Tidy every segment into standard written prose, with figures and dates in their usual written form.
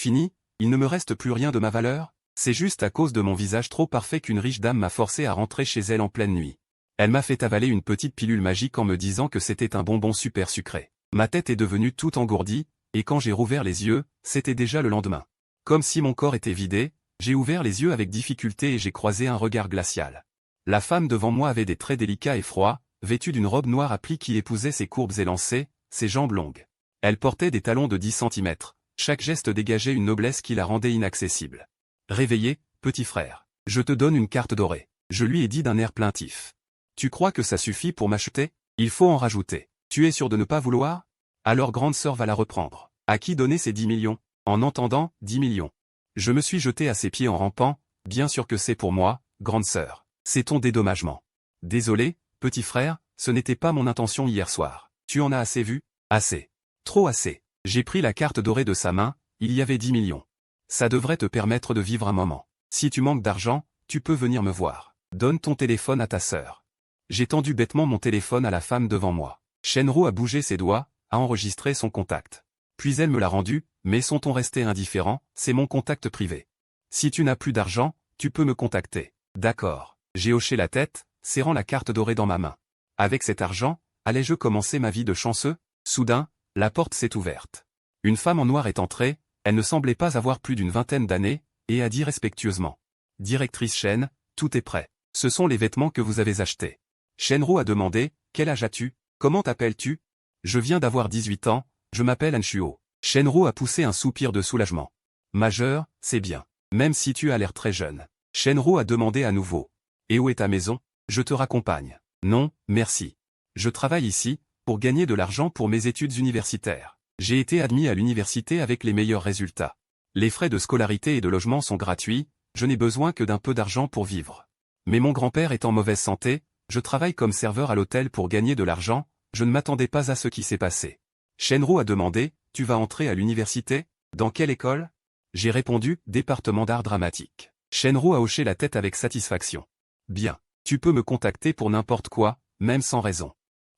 Fini, il ne me reste plus rien de ma valeur? C'est juste à cause de mon visage trop parfait qu'une riche dame m'a forcé à rentrer chez elle en pleine nuit. Elle m'a fait avaler une petite pilule magique en me disant que c'était un bonbon super sucré. Ma tête est devenue toute engourdie, et quand j'ai rouvert les yeux, c'était déjà le lendemain. Comme si mon corps était vidé, j'ai ouvert les yeux avec difficulté et j'ai croisé un regard glacial. La femme devant moi avait des traits délicats et froids, vêtue d'une robe noire à plis qui épousait ses courbes élancées, ses jambes longues. Elle portait des talons de 10 centimètres. Chaque geste dégageait une noblesse qui la rendait inaccessible. Réveillé, petit frère. Je te donne une carte dorée. Je lui ai dit d'un air plaintif. Tu crois que ça suffit pour m'acheter? Il faut en rajouter. Tu es sûr de ne pas vouloir? Alors grande sœur va la reprendre. À qui donner ces 10 millions? En entendant, 10 millions. Je me suis jeté à ses pieds en rampant, bien sûr que c'est pour moi, grande sœur. C'est ton dédommagement. Désolé, petit frère, ce n'était pas mon intention hier soir. Tu en as assez vu? Assez. Trop assez. J'ai pris la carte dorée de sa main, il y avait 10 millions. Ça devrait te permettre de vivre un moment. Si tu manques d'argent, tu peux venir me voir. Donne ton téléphone à ta sœur. J'ai tendu bêtement mon téléphone à la femme devant moi. Shenru a bougé ses doigts, a enregistré son contact. Puis elle me l'a rendu, mais son ton restait indifférent, c'est mon contact privé. Si tu n'as plus d'argent, tu peux me contacter. D'accord. J'ai hoché la tête, serrant la carte dorée dans ma main. Avec cet argent, allais-je commencer ma vie de chanceux? Soudain, la porte s'est ouverte. Une femme en noir est entrée, elle ne semblait pas avoir plus d'une vingtaine d'années, et a dit respectueusement. Directrice Shen, tout est prêt. Ce sont les vêtements que vous avez achetés. Shenru a demandé, quel âge as-tu? Comment t'appelles-tu? Je viens d'avoir 18 ans, je m'appelle Anshuo. Shenru a poussé un soupir de soulagement. Majeur, c'est bien. Même si tu as l'air très jeune. Shenru a demandé à nouveau. Et où est ta maison? Je te raccompagne. Non, merci. Je travaille ici, pour gagner de l'argent pour mes études universitaires. J'ai été admis à l'université avec les meilleurs résultats. Les frais de scolarité et de logement sont gratuits, je n'ai besoin que d'un peu d'argent pour vivre. Mais mon grand-père est en mauvaise santé, je travaille comme serveur à l'hôtel pour gagner de l'argent, je ne m'attendais pas à ce qui s'est passé. Shenru a demandé, tu vas entrer à l'université? Dans quelle école? J'ai répondu, département d'art dramatique. Shenru a hoché la tête avec satisfaction. Bien, tu peux me contacter pour n'importe quoi, même sans raison.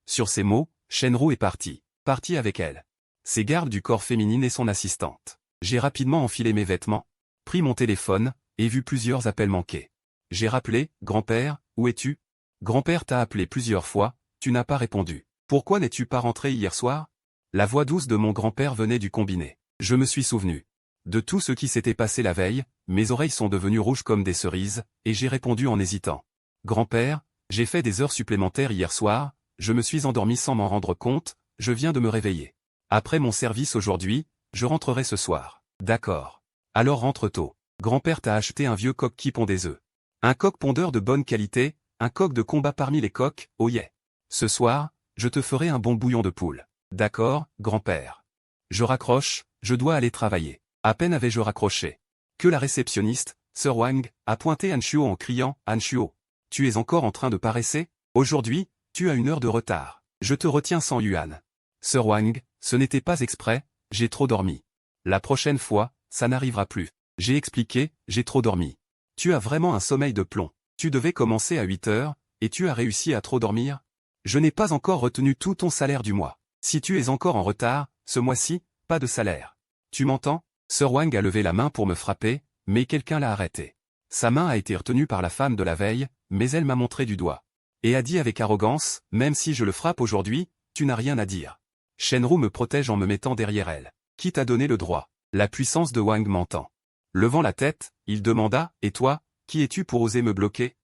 Sur ces mots, Shenru est parti avec elle. Ses gardes du corps féminine et son assistante. J'ai rapidement enfilé mes vêtements, pris mon téléphone, et vu plusieurs appels manqués. J'ai rappelé, grand-père, où es-tu? Grand-père t'a appelé plusieurs fois, tu n'as pas répondu. Pourquoi n'es-tu pas rentré hier soir? La voix douce de mon grand-père venait du combiné. Je me suis souvenu de tout ce qui s'était passé la veille, mes oreilles sont devenues rouges comme des cerises, et j'ai répondu en hésitant. Grand-père, j'ai fait des heures supplémentaires hier soir, je me suis endormi sans m'en rendre compte, je viens de me réveiller. Après mon service aujourd'hui, je rentrerai ce soir. D'accord. Alors rentre tôt. Grand-père t'a acheté un vieux coq qui pond des œufs. Un coq pondeur de bonne qualité, un coq de combat parmi les coqs, oh yeah. Ce soir, je te ferai un bon bouillon de poule. D'accord, grand-père. Je raccroche, je dois aller travailler. À peine avais-je raccroché que la réceptionniste, Sir Wang, a pointé Anshuo en criant « Anshuo, tu es encore en train de paresser? Aujourd'hui, tu as 1 heure de retard. Je te retiens 100 yuan. » Sir Wang, ce n'était pas exprès, j'ai trop dormi. La prochaine fois, ça n'arrivera plus. J'ai expliqué, j'ai trop dormi. Tu as vraiment un sommeil de plomb. Tu devais commencer à 8 heures, et tu as réussi à trop dormir? Je n'ai pas encore retenu tout ton salaire du mois. Si tu es encore en retard, ce mois-ci, pas de salaire. Tu m'entends? Sir Wang a levé la main pour me frapper, mais quelqu'un l'a arrêté. Sa main a été retenue par la femme de la veille, mais elle m'a montré du doigt. Et a dit avec arrogance, même si je le frappe aujourd'hui, tu n'as rien à dire. Shenru me protège en me mettant derrière elle. Qui t'a donné le droit? La puissance de Wang m'entend. Levant la tête, il demanda, et toi, qui es-tu pour oser me bloquer?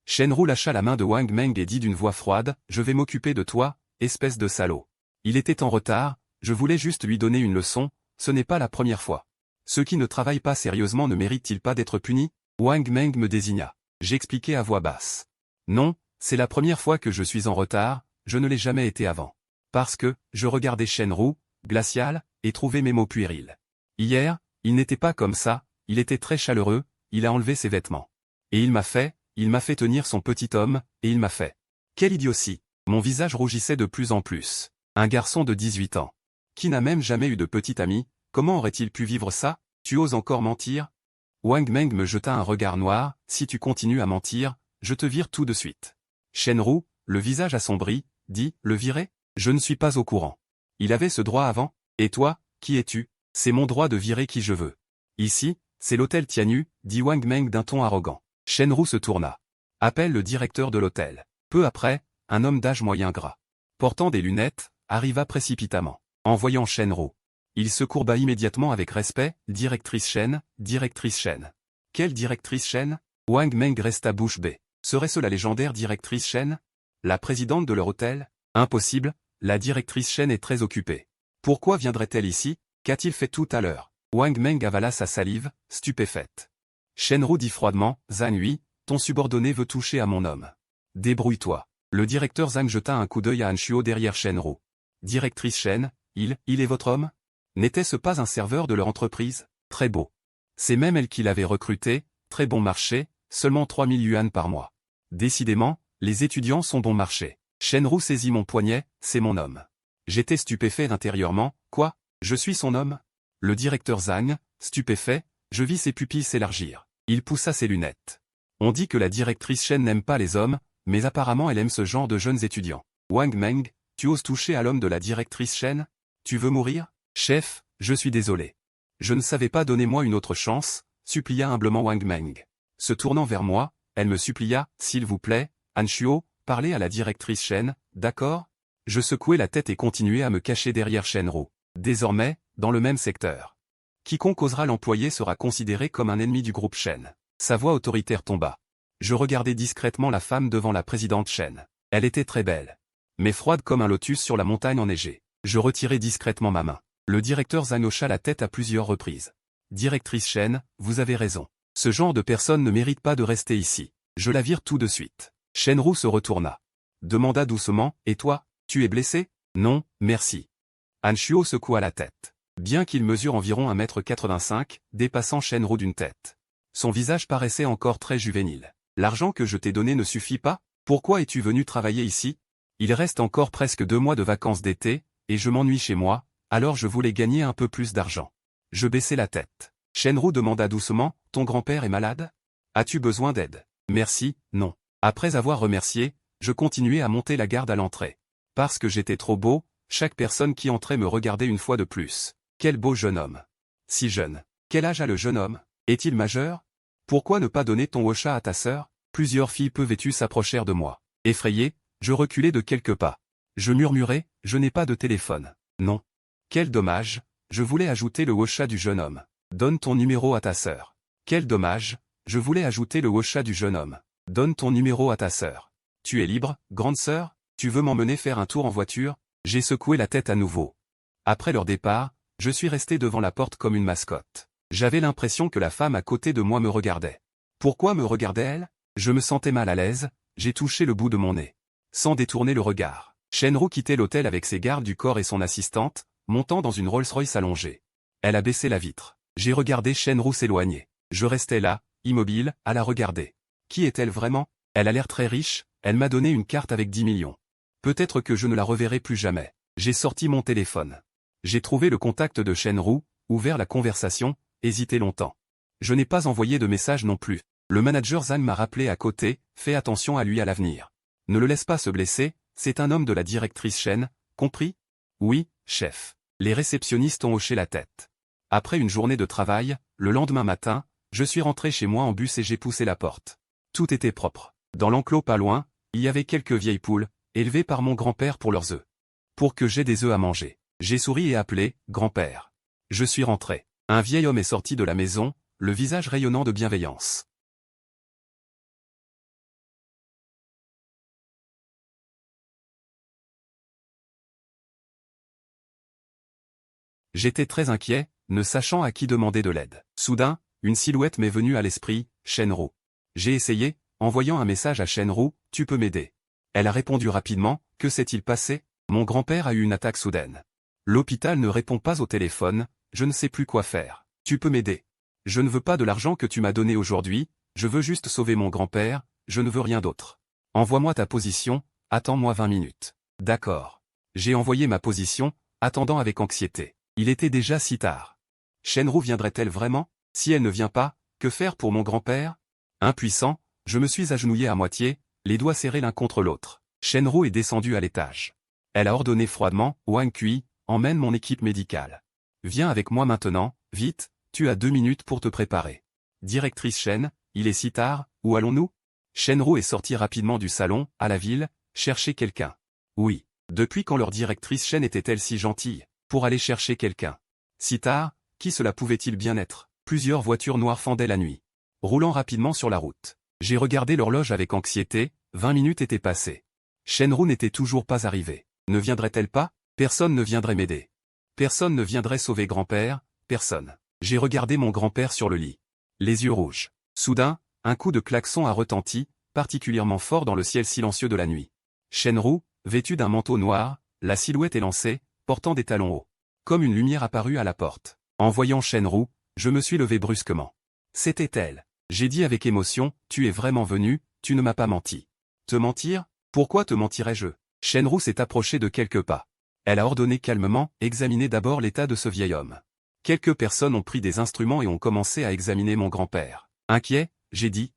Shenru lâcha la main de Wang Meng et dit d'une voix froide, je vais m'occuper de toi, espèce de salaud. Il était en retard, je voulais juste lui donner une leçon, ce n'est pas la première fois. Ceux qui ne travaillent pas sérieusement ne méritent-ils pas d'être punis? Wang Meng me désigna. J'expliquai à voix basse. Non, c'est la première fois que je suis en retard, je ne l'ai jamais été avant. Parce que, je regardais Shenru, glacial, et trouvais mes mots puérils. Hier, il n'était pas comme ça, il était très chaleureux, il a enlevé ses vêtements. Et il m'a fait tenir son petit homme, et il m'a fait. Quelle idiotie! Mon visage rougissait de plus en plus. Un garçon de 18 ans. Qui n'a même jamais eu de petit ami, comment aurait-il pu vivre ça? Tu oses encore mentir? Wang Meng me jeta un regard noir, si tu continues à mentir, je te vire tout de suite. Shenru, le visage assombri, dit, le virer? Je ne suis pas au courant. Il avait ce droit avant? Et toi, qui es-tu? C'est mon droit de virer qui je veux. Ici, c'est l'hôtel Tianyu, dit Wang Meng d'un ton arrogant. Shenru se tourna. Appelle le directeur de l'hôtel. Peu après, un homme d'âge moyen gras, portant des lunettes, arriva précipitamment. En voyant Shenru, il se courba immédiatement avec respect. Directrice Shen, directrice Shen. Quelle directrice Shen? Wang Meng resta bouche bée. Serait-ce la légendaire directrice Shen? La présidente de leur hôtel? Impossible, la directrice Shen est très occupée. Pourquoi viendrait-elle ici? Qu'a-t-il fait tout à l'heure? Wang Meng avala sa salive, stupéfaite. Shenru dit froidement, Zhang Hui, ton subordonné veut toucher à mon homme. Débrouille-toi. Le directeur Zhang jeta un coup d'œil à Anshuo derrière Shenru. Directrice Shen, il est votre homme? N'était-ce pas un serveur de leur entreprise? Très beau. C'est même elle qui l'avait recruté, très bon marché, seulement 3000 yuan par mois. Décidément, les étudiants sont bon marché. Shenru saisit mon poignet, c'est mon homme. J'étais stupéfait intérieurement, quoi? Je suis son homme? Le directeur Zhang, stupéfait, je vis ses pupilles s'élargir. Il poussa ses lunettes. On dit que la directrice Shen n'aime pas les hommes, mais apparemment elle aime ce genre de jeunes étudiants. Wang Meng, tu oses toucher à l'homme de la directrice Shen? Tu veux mourir? Chef, je suis désolé. Je ne savais pas, donnez-moi une autre chance, supplia humblement Wang Meng. Se tournant vers moi, elle me supplia, s'il vous plaît, Anshuo, parlez à la directrice Shen, d'accord? Je secouai la tête et continuai à me cacher derrière Shenru. Désormais, dans le même secteur. Quiconque osera l'employer sera considéré comme un ennemi du groupe Shen. Sa voix autoritaire tomba. Je regardai discrètement la femme devant la présidente Shen. Elle était très belle, mais froide comme un lotus sur la montagne enneigée. Je retirai discrètement ma main. Le directeur Zhang hocha la tête à plusieurs reprises. Directrice Shen, vous avez raison. Ce genre de personne ne mérite pas de rester ici. Je la vire tout de suite. Shenru se retourna. Demanda doucement, et toi, tu es blessé? Non, merci. Anshuo secoua la tête. Bien qu'il mesure environ 1,85 m, dépassant Shenru d'une tête. Son visage paraissait encore très juvénile. L'argent que je t'ai donné ne suffit pas? Pourquoi es-tu venu travailler ici? Il reste encore presque 2 mois de vacances d'été, et je m'ennuie chez moi, alors je voulais gagner un peu plus d'argent. Je baissai la tête. Shenru demanda doucement, ton grand-père est malade? As-tu besoin d'aide? Merci, non. Après avoir remercié, je continuai à monter la garde à l'entrée. Parce que j'étais trop beau, chaque personne qui entrait me regardait une fois de plus. Quel beau jeune homme. Si jeune. Quel âge a le jeune homme? Est-il majeur? Pourquoi ne pas donner ton Osha à ta sœur? Plusieurs filles peu vêtues s'approchèrent de moi. Effrayé, je reculai de quelques pas. Je murmurai, je n'ai pas de téléphone. Non. Quel dommage, je voulais ajouter le Osha du jeune homme. Donne ton numéro à ta sœur. Quel dommage, je voulais ajouter le Osha du jeune homme. Donne ton numéro à ta sœur. Tu es libre, grande sœur? Tu veux m'emmener faire un tour en voiture? J'ai secoué la tête à nouveau. Après leur départ, je suis resté devant la porte comme une mascotte. J'avais l'impression que la femme à côté de moi me regardait. Pourquoi me regardait-elle? Je me sentais mal à l'aise, j'ai touché le bout de mon nez. Sans détourner le regard. Shenru quittait l'hôtel avec ses gardes du corps et son assistante, montant dans une Rolls-Royce allongée. Elle a baissé la vitre. J'ai regardé Shenru s'éloigner. Je restais là, immobile, à la regarder. Qui est-elle vraiment? Elle a l'air très riche, elle m'a donné une carte avec 10 millions. Peut-être que je ne la reverrai plus jamais. J'ai sorti mon téléphone. J'ai trouvé le contact de Shenru, ouvert la conversation, hésité longtemps. Je n'ai pas envoyé de message non plus. Le manager Zhang m'a rappelé à côté, fais attention à lui à l'avenir. Ne le laisse pas se blesser, c'est un homme de la directrice Shen, compris? Oui, chef. Les réceptionnistes ont hoché la tête. Après une journée de travail, le lendemain matin, je suis rentré chez moi en bus et j'ai poussé la porte. Tout était propre. Dans l'enclos pas loin, il y avait quelques vieilles poules, élevées par mon grand-père pour leurs œufs. Pour que j'aie des œufs à manger. J'ai souri et appelé, grand-père. Je suis rentré. Un vieil homme est sorti de la maison, le visage rayonnant de bienveillance. J'étais très inquiet, ne sachant à qui demander de l'aide. Soudain, une silhouette m'est venue à l'esprit, Shenru. J'ai essayé, envoyant un message à Shenru, tu peux m'aider. Elle a répondu rapidement, que s'est-il passé? Mon grand-père a eu une attaque soudaine. L'hôpital ne répond pas au téléphone, je ne sais plus quoi faire. Tu peux m'aider. Je ne veux pas de l'argent que tu m'as donné aujourd'hui, je veux juste sauver mon grand-père, je ne veux rien d'autre. Envoie-moi ta position, attends-moi 20 minutes. D'accord. J'ai envoyé ma position, attendant avec anxiété. Il était déjà si tard. Shenru viendrait-elle vraiment? Si elle ne vient pas, que faire pour mon grand-père? Impuissant, je me suis agenouillé à moitié, les doigts serrés l'un contre l'autre. Shenru est descendue à l'étage. Elle a ordonné froidement, Wang Kui, emmène mon équipe médicale. Viens avec moi maintenant, vite, tu as 2 minutes pour te préparer. Directrice Shen, il est si tard, où allons-nous? Shenru est sorti rapidement du salon, à la ville, chercher quelqu'un. Oui. Depuis quand leur directrice Shen était-elle si gentille, pour aller chercher quelqu'un? Si tard, qui cela pouvait-il bien être? Plusieurs voitures noires fendaient la nuit, roulant rapidement sur la route. J'ai regardé l'horloge avec anxiété, 20 minutes étaient passées. Shenru n'était toujours pas arrivé. Ne viendrait-elle pas? Personne ne viendrait m'aider. Personne ne viendrait sauver grand-père, personne. J'ai regardé mon grand-père sur le lit. Les yeux rouges. Soudain, un coup de klaxon a retenti, particulièrement fort dans le ciel silencieux de la nuit. Shenru, vêtu d'un manteau noir, la silhouette élancée, portant des talons hauts. Comme une lumière apparut à la porte. En voyant Shenru, je me suis levé brusquement. C'était elle. J'ai dit avec émotion, tu es vraiment venu, tu ne m'as pas menti. Te mentir? Pourquoi te mentirais-je? Shenru s'est approchée de quelques pas. Elle a ordonné calmement, examinez d'abord l'état de ce vieil homme. Quelques personnes ont pris des instruments et ont commencé à examiner mon grand-père. Inquiet, j'ai dit.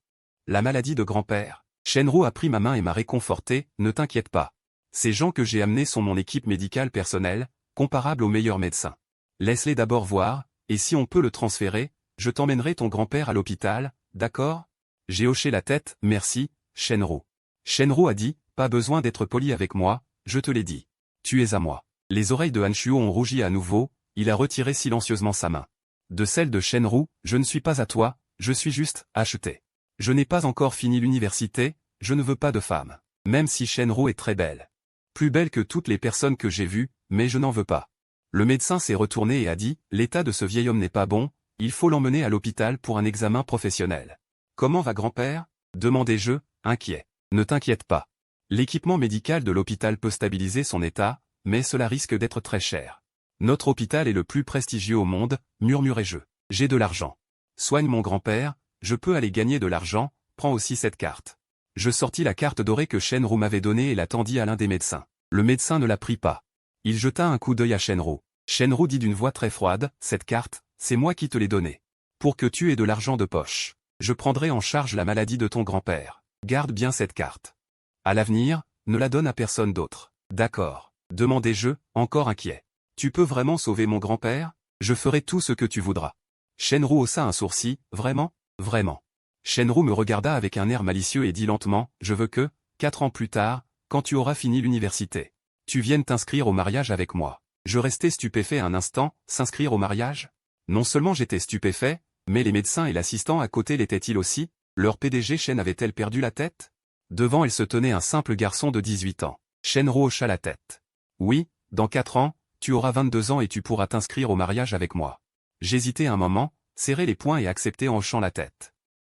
La maladie de grand-père. Shenru a pris ma main et m'a réconforté, ne t'inquiète pas. Ces gens que j'ai amenés sont mon équipe médicale personnelle, comparable aux meilleurs médecins. Laisse-les d'abord voir, et si on peut le transférer, je t'emmènerai ton grand-père à l'hôpital, d'accord? J'ai hoché la tête, merci, Shenru. Shenru a dit, pas besoin d'être poli avec moi, je te l'ai dit. Tu es à moi. Les oreilles de Han Shuo ont rougi à nouveau, il a retiré silencieusement sa main. De celle de Shenru, je ne suis pas à toi, je suis juste acheté. Je n'ai pas encore fini l'université, je ne veux pas de femme. Même si Shenru est très belle. Plus belle que toutes les personnes que j'ai vues, mais je n'en veux pas. Le médecin s'est retourné et a dit, l'état de ce vieil homme n'est pas bon, il faut l'emmener à l'hôpital pour un examen professionnel. Comment va grand-père? Demandai-je, inquiet. Ne t'inquiète pas. L'équipement médical de l'hôpital peut stabiliser son état, mais cela risque d'être très cher. Notre hôpital est le plus prestigieux au monde, murmurai-je. J'ai de l'argent. Soigne mon grand-père, je peux aller gagner de l'argent, prends aussi cette carte. Je sortis la carte dorée que Shenru m'avait donnée et la tendis à l'un des médecins. Le médecin ne la prit pas. Il jeta un coup d'œil à Shenru. Shenru dit d'une voix très froide, cette carte, c'est moi qui te l'ai donnée. Pour que tu aies de l'argent de poche. Je prendrai en charge la maladie de ton grand-père. Garde bien cette carte. À l'avenir, ne la donne à personne d'autre. D'accord. Demandai-je, encore inquiet. Tu peux vraiment sauver mon grand-père? Je ferai tout ce que tu voudras. Shenru haussa un sourcil, vraiment? Vraiment. Shenru me regarda avec un air malicieux et dit lentement, je veux que, 4 ans plus tard, quand tu auras fini l'université, tu viennes t'inscrire au mariage avec moi. Je restais stupéfait un instant, s'inscrire au mariage? Non seulement j'étais stupéfait, mais les médecins et l'assistant à côté l'étaient-ils aussi? Leur PDG Shen avait-elle perdu la tête? Devant elle se tenait un simple garçon de 18 ans. Shenru hocha la tête. Oui, dans 4 ans, tu auras 22 ans et tu pourras t'inscrire au mariage avec moi. J'hésitai un moment, serrai les poings et acceptai en hochant la tête.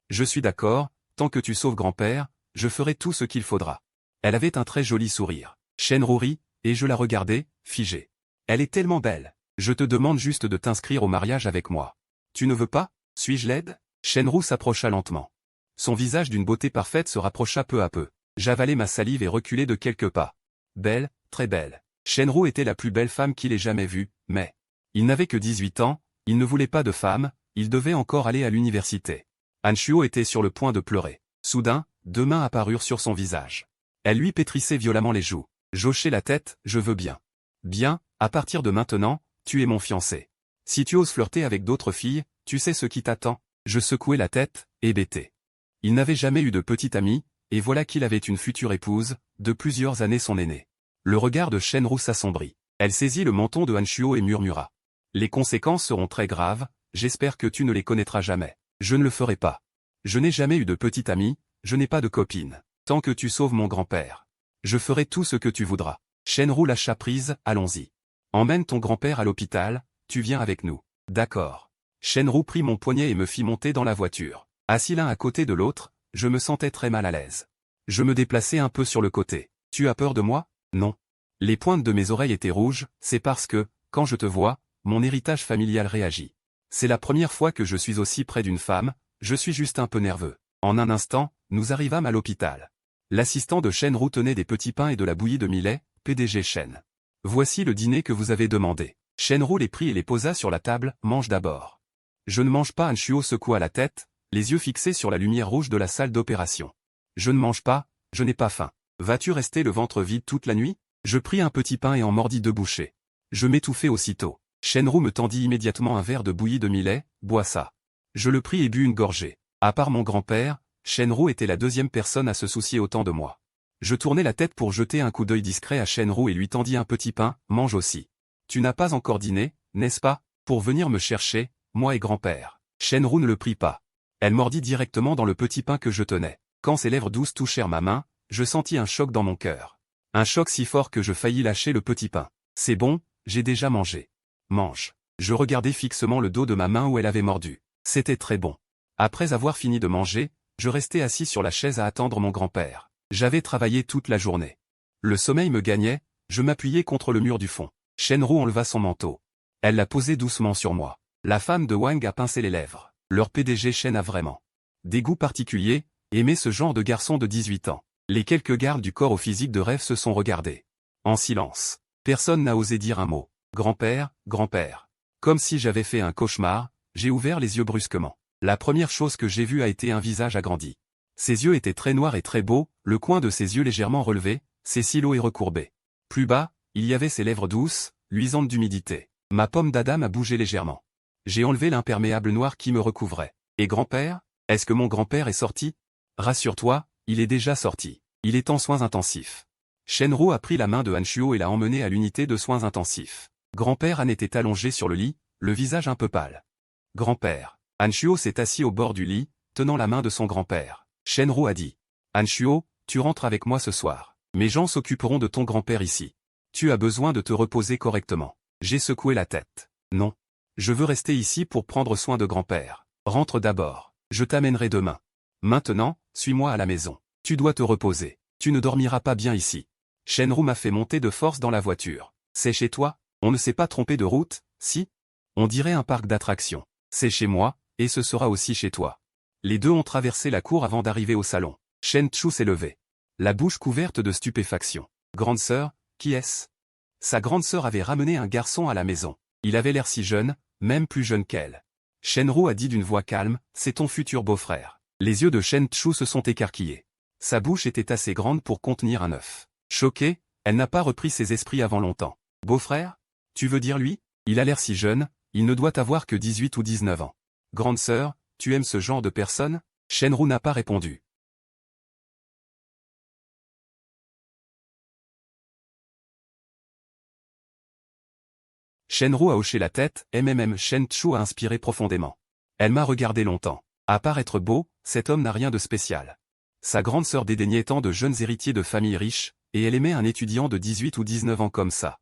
Je suis d'accord, tant que tu sauves grand-père, je ferai tout ce qu'il faudra. Elle avait un très joli sourire. Shenru rit, et je la regardai, figée. Elle est tellement belle. Je te demande juste de t'inscrire au mariage avec moi. Tu ne veux pas? Suis-je laide? Shenru s'approcha lentement. Son visage d'une beauté parfaite se rapprocha peu à peu. J'avalai ma salive et reculai de quelques pas. Belle, très belle. Shenru était la plus belle femme qu'il ait jamais vue, mais il n'avait que 18 ans, il ne voulait pas de femme, il devait encore aller à l'université. Han Shuo était sur le point de pleurer. Soudain, 2 mains apparurent sur son visage. Elle lui pétrissait violemment les joues. J'hochai la tête, je veux bien. Bien, à partir de maintenant, tu es mon fiancé. Si tu oses flirter avec d'autres filles, tu sais ce qui t'attend. Je secouai la tête, hébété. Il n'avait jamais eu de petite amie, et voilà qu'il avait une future épouse, de plusieurs années son aînée. Le regard de Shenru s'assombrit. Elle saisit le menton de Han Shuo et murmura. Les conséquences seront très graves, j'espère que tu ne les connaîtras jamais. Je ne le ferai pas. Je n'ai jamais eu de petite amie, je n'ai pas de copine. Tant que tu sauves mon grand-père. Je ferai tout ce que tu voudras. Shenru lâcha prise, allons-y. Emmène ton grand-père à l'hôpital, tu viens avec nous. D'accord. Shenru prit mon poignet et me fit monter dans la voiture. Assis l'un à côté de l'autre, je me sentais très mal à l'aise. Je me déplaçai un peu sur le côté. Tu as peur de moi? Non. Les pointes de mes oreilles étaient rouges, c'est parce que, quand je te vois, mon héritage familial réagit. C'est la première fois que je suis aussi près d'une femme, je suis juste un peu nerveux. En un instant, nous arrivâmes à l'hôpital. L'assistant de Shenru tenait des petits pains et de la bouillie de millet, PDG Shen. Voici le dîner que vous avez demandé. Shenru les prit et les posa sur la table, mange d'abord. Je ne mange pas. Han Shuo secoua la tête, les yeux fixés sur la lumière rouge de la salle d'opération. Je ne mange pas, je n'ai pas faim. Vas-tu rester le ventre vide toute la nuit? Je pris un petit pain et en mordis 2 bouchées. Je m'étouffai aussitôt. Shenru me tendit immédiatement un verre de bouillie de millet, bois ça. Je le pris et bus une gorgée. À part mon grand-père, Shenru était la deuxième personne à se soucier autant de moi. Je tournai la tête pour jeter un coup d'œil discret à Shenru et lui tendis un petit pain, mange aussi. Tu n'as pas encore dîné, n'est-ce pas, pour venir me chercher, moi et grand-père. Shenru ne le prit pas. Elle mordit directement dans le petit pain que je tenais. Quand ses lèvres douces touchèrent ma main, je sentis un choc dans mon cœur. Un choc si fort que je faillis lâcher le petit pain. C'est bon, j'ai déjà mangé. Mange. Je regardai fixement le dos de ma main où elle avait mordu. C'était très bon. Après avoir fini de manger, je restai assis sur la chaise à attendre mon grand-père. J'avais travaillé toute la journée. Le sommeil me gagnait, je m'appuyai contre le mur du fond. Shenru enleva son manteau. Elle l'a posé doucement sur moi. La femme de Wang a pincé les lèvres. Leur PDG Shen a vraiment des goûts particuliers, aimait ce genre de garçon de 18 ans. Les quelques gardes du corps au physique de rêve se sont regardés. En silence. Personne n'a osé dire un mot. Grand-père, grand-père. Comme si j'avais fait un cauchemar, j'ai ouvert les yeux brusquement. La première chose que j'ai vue a été un visage agrandi. Ses yeux étaient très noirs et très beaux, le coin de ses yeux légèrement relevé, ses cils et recourbés. Plus bas, il y avait ses lèvres douces, luisantes d'humidité. Ma pomme d'Adam a bougé légèrement. J'ai enlevé l'imperméable noir qui me recouvrait. Et grand-père? Est-ce que mon grand-père est sorti? Rassure-toi, il est déjà sorti. Il est en soins intensifs. Shenru a pris la main de Hanshuo et l'a emmené à l'unité de soins intensifs. Grand-père Han était allongé sur le lit, le visage un peu pâle. Grand-père. Hanshuo s'est assis au bord du lit, tenant la main de son grand-père. Shenru a dit. Hanshuo, tu rentres avec moi ce soir. Mes gens s'occuperont de ton grand-père ici. Tu as besoin de te reposer correctement. J'ai secoué la tête. Non. Je veux rester ici pour prendre soin de grand-père. Rentre d'abord. Je t'amènerai demain. Maintenant, suis-moi à la maison. Tu dois te reposer. Tu ne dormiras pas bien ici. Shenru m'a fait monter de force dans la voiture. C'est chez toi? On ne s'est pas trompé de route, si? On dirait un parc d'attractions. C'est chez moi, et ce sera aussi chez toi. Les deux ont traversé la cour avant d'arriver au salon. Shen Chu s'est levé. La bouche couverte de stupéfaction. Grande sœur, qui est-ce? Sa grande sœur avait ramené un garçon à la maison. Il avait l'air si jeune, même plus jeune qu'elle. Shenru a dit d'une voix calme, c'est ton futur beau-frère. Les yeux de Shen Chu se sont écarquillés. Sa bouche était assez grande pour contenir un œuf. Choquée, elle n'a pas repris ses esprits avant longtemps. Beau-frère? Tu veux dire lui? Il a l'air si jeune, il ne doit avoir que 18 ou 19 ans. Grande sœur, tu aimes ce genre de personne? Shenru n'a pas répondu. Shenru a hoché la tête, Shen Chu a inspiré profondément. Elle m'a regardé longtemps. À part être beau, cet homme n'a rien de spécial. Sa grande sœur dédaignait tant de jeunes héritiers de familles riches, et elle aimait un étudiant de 18 ou 19 ans comme ça.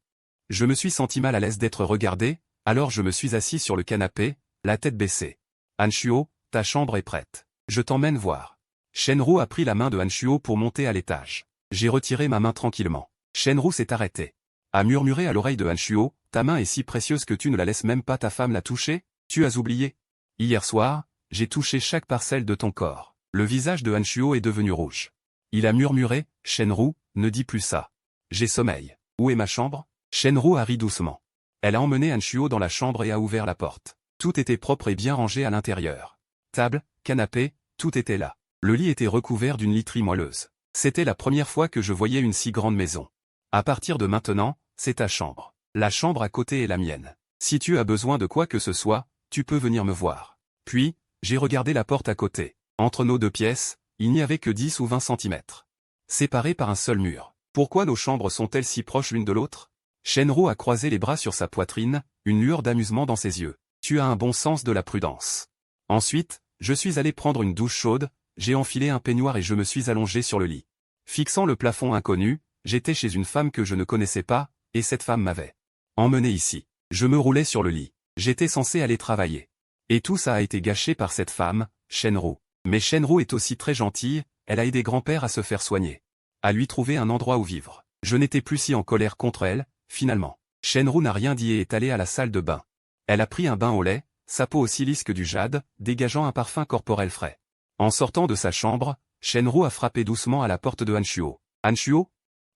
Je me suis senti mal à l'aise d'être regardé, alors je me suis assis sur le canapé, la tête baissée. Hanshuo, ta chambre est prête. Je t'emmène voir. Shenru a pris la main de Hanshuo pour monter à l'étage. J'ai retiré ma main tranquillement. Shenru s'est arrêté. A murmuré à l'oreille de Hanshuo, ta main est si précieuse que tu ne la laisses même pas ta femme la toucher? Tu as oublié? Hier soir, j'ai touché chaque parcelle de ton corps. Le visage de Hanshuo est devenu rouge. Il a murmuré, Shenru, ne dis plus ça. J'ai sommeil. Où est ma chambre? Shenru a ri doucement. Elle a emmené Hanshuo dans la chambre et a ouvert la porte. Tout était propre et bien rangé à l'intérieur. Table, canapé, tout était là. Le lit était recouvert d'une literie moelleuse. C'était la première fois que je voyais une si grande maison. À partir de maintenant, c'est ta chambre. La chambre à côté est la mienne. Si tu as besoin de quoi que ce soit, tu peux venir me voir. Puis, j'ai regardé la porte à côté. Entre nos deux pièces, il n'y avait que 10 ou 20 centimètres. Séparés par un seul mur. Pourquoi nos chambres sont-elles si proches l'une de l'autre? Shenru a croisé les bras sur sa poitrine, une lueur d'amusement dans ses yeux. Tu as un bon sens de la prudence. Ensuite, je suis allé prendre une douche chaude, j'ai enfilé un peignoir et je me suis allongé sur le lit. Fixant le plafond inconnu, j'étais chez une femme que je ne connaissais pas, et cette femme m'avait emmené ici. Je me roulais sur le lit. J'étais censé aller travailler. Et tout ça a été gâché par cette femme, Shenru. Mais Shenru est aussi très gentille, elle a aidé grand-père à se faire soigner. À lui trouver un endroit où vivre. Je n'étais plus si en colère contre elle, finalement. Shenru n'a rien dit et est allée à la salle de bain. Elle a pris un bain au lait, sa peau aussi lisse que du jade, dégageant un parfum corporel frais. En sortant de sa chambre, Shenru a frappé doucement à la porte de Hanshuo. Hanshuo?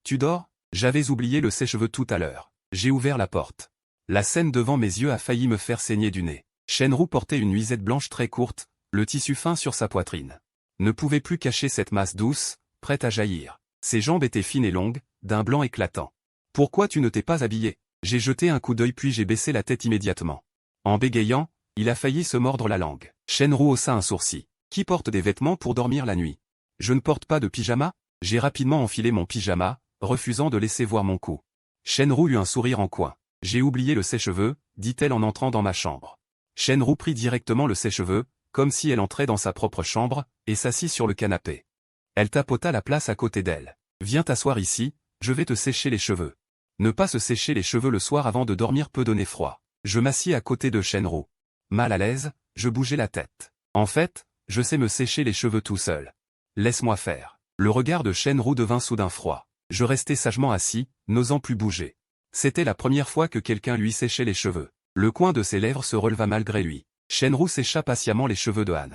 Tu dors? J'avais oublié le sèche-cheveux tout à l'heure. J'ai ouvert la porte. La scène devant mes yeux a failli me faire saigner du nez. Shenru portait une nuisette blanche très courte, le tissu fin sur sa poitrine. Ne pouvait plus cacher cette masse douce, prête à jaillir. Ses jambes étaient fines et longues, d'un blanc éclatant. Pourquoi tu ne t'es pas habillé? J'ai jeté un coup d'œil puis j'ai baissé la tête immédiatement. En bégayant, il a failli se mordre la langue. Shenru haussa un sourcil. Qui porte des vêtements pour dormir la nuit? Je ne porte pas de pyjama? J'ai rapidement enfilé mon pyjama, refusant de laisser voir mon cou. Shenru eut un sourire en coin. J'ai oublié le sèche-cheveux, dit-elle en entrant dans ma chambre. Shenru prit directement le sèche-cheveux, comme si elle entrait dans sa propre chambre, et s'assit sur le canapé. Elle tapota la place à côté d'elle. Viens t'asseoir ici, je vais te sécher les cheveux. Ne pas se sécher les cheveux le soir avant de dormir peut donner froid. Je m'assis à côté de Shenru. Mal à l'aise, je bougeai la tête. En fait, je sais me sécher les cheveux tout seul. Laisse-moi faire. Le regard de Shenru devint soudain froid. Je restai sagement assis, n'osant plus bouger. C'était la première fois que quelqu'un lui séchait les cheveux. Le coin de ses lèvres se releva malgré lui. Shenru sécha patiemment les cheveux de Han.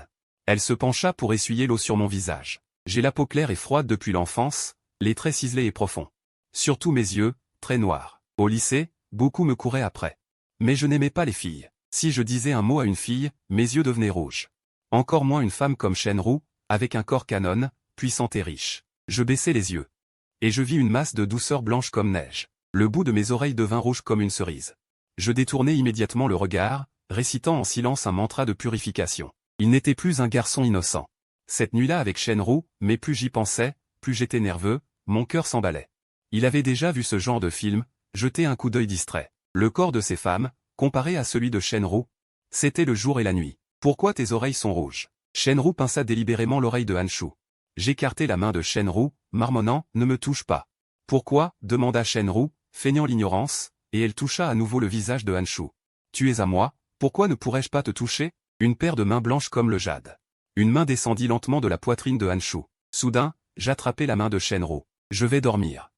Elle se pencha pour essuyer l'eau sur mon visage. J'ai la peau claire et froide depuis l'enfance, les traits ciselés et profonds. Surtout mes yeux, très noirs. Au lycée, beaucoup me couraient après. Mais je n'aimais pas les filles. Si je disais un mot à une fille, mes yeux devenaient rouges. Encore moins une femme comme Shenru, avec un corps canon, puissante et riche. Je baissai les yeux. Et je vis une masse de douceur blanche comme neige. Le bout de mes oreilles devint rouge comme une cerise. Je détournai immédiatement le regard, récitant en silence un mantra de purification. Il n'était plus un garçon innocent. Cette nuit-là avec Shenru, mais plus j'y pensais, plus j'étais nerveux, mon cœur s'emballait. Il avait déjà vu ce genre de film, jeté un coup d'œil distrait. Le corps de ces femmes, comparé à celui de Shenru, c'était le jour et la nuit. Pourquoi tes oreilles sont rouges? Shenru pinça délibérément l'oreille de Hanshu. J'écartai la main de Shenru, marmonnant, ne me touche pas. Pourquoi? Demanda Shenru, feignant l'ignorance, et elle toucha à nouveau le visage de Hanshu. Tu es à moi, pourquoi ne pourrais-je pas te toucher? Une paire de mains blanches comme le jade. Une main descendit lentement de la poitrine de Hanshu. Soudain, j'attrapai la main de Shenru. Je vais dormir.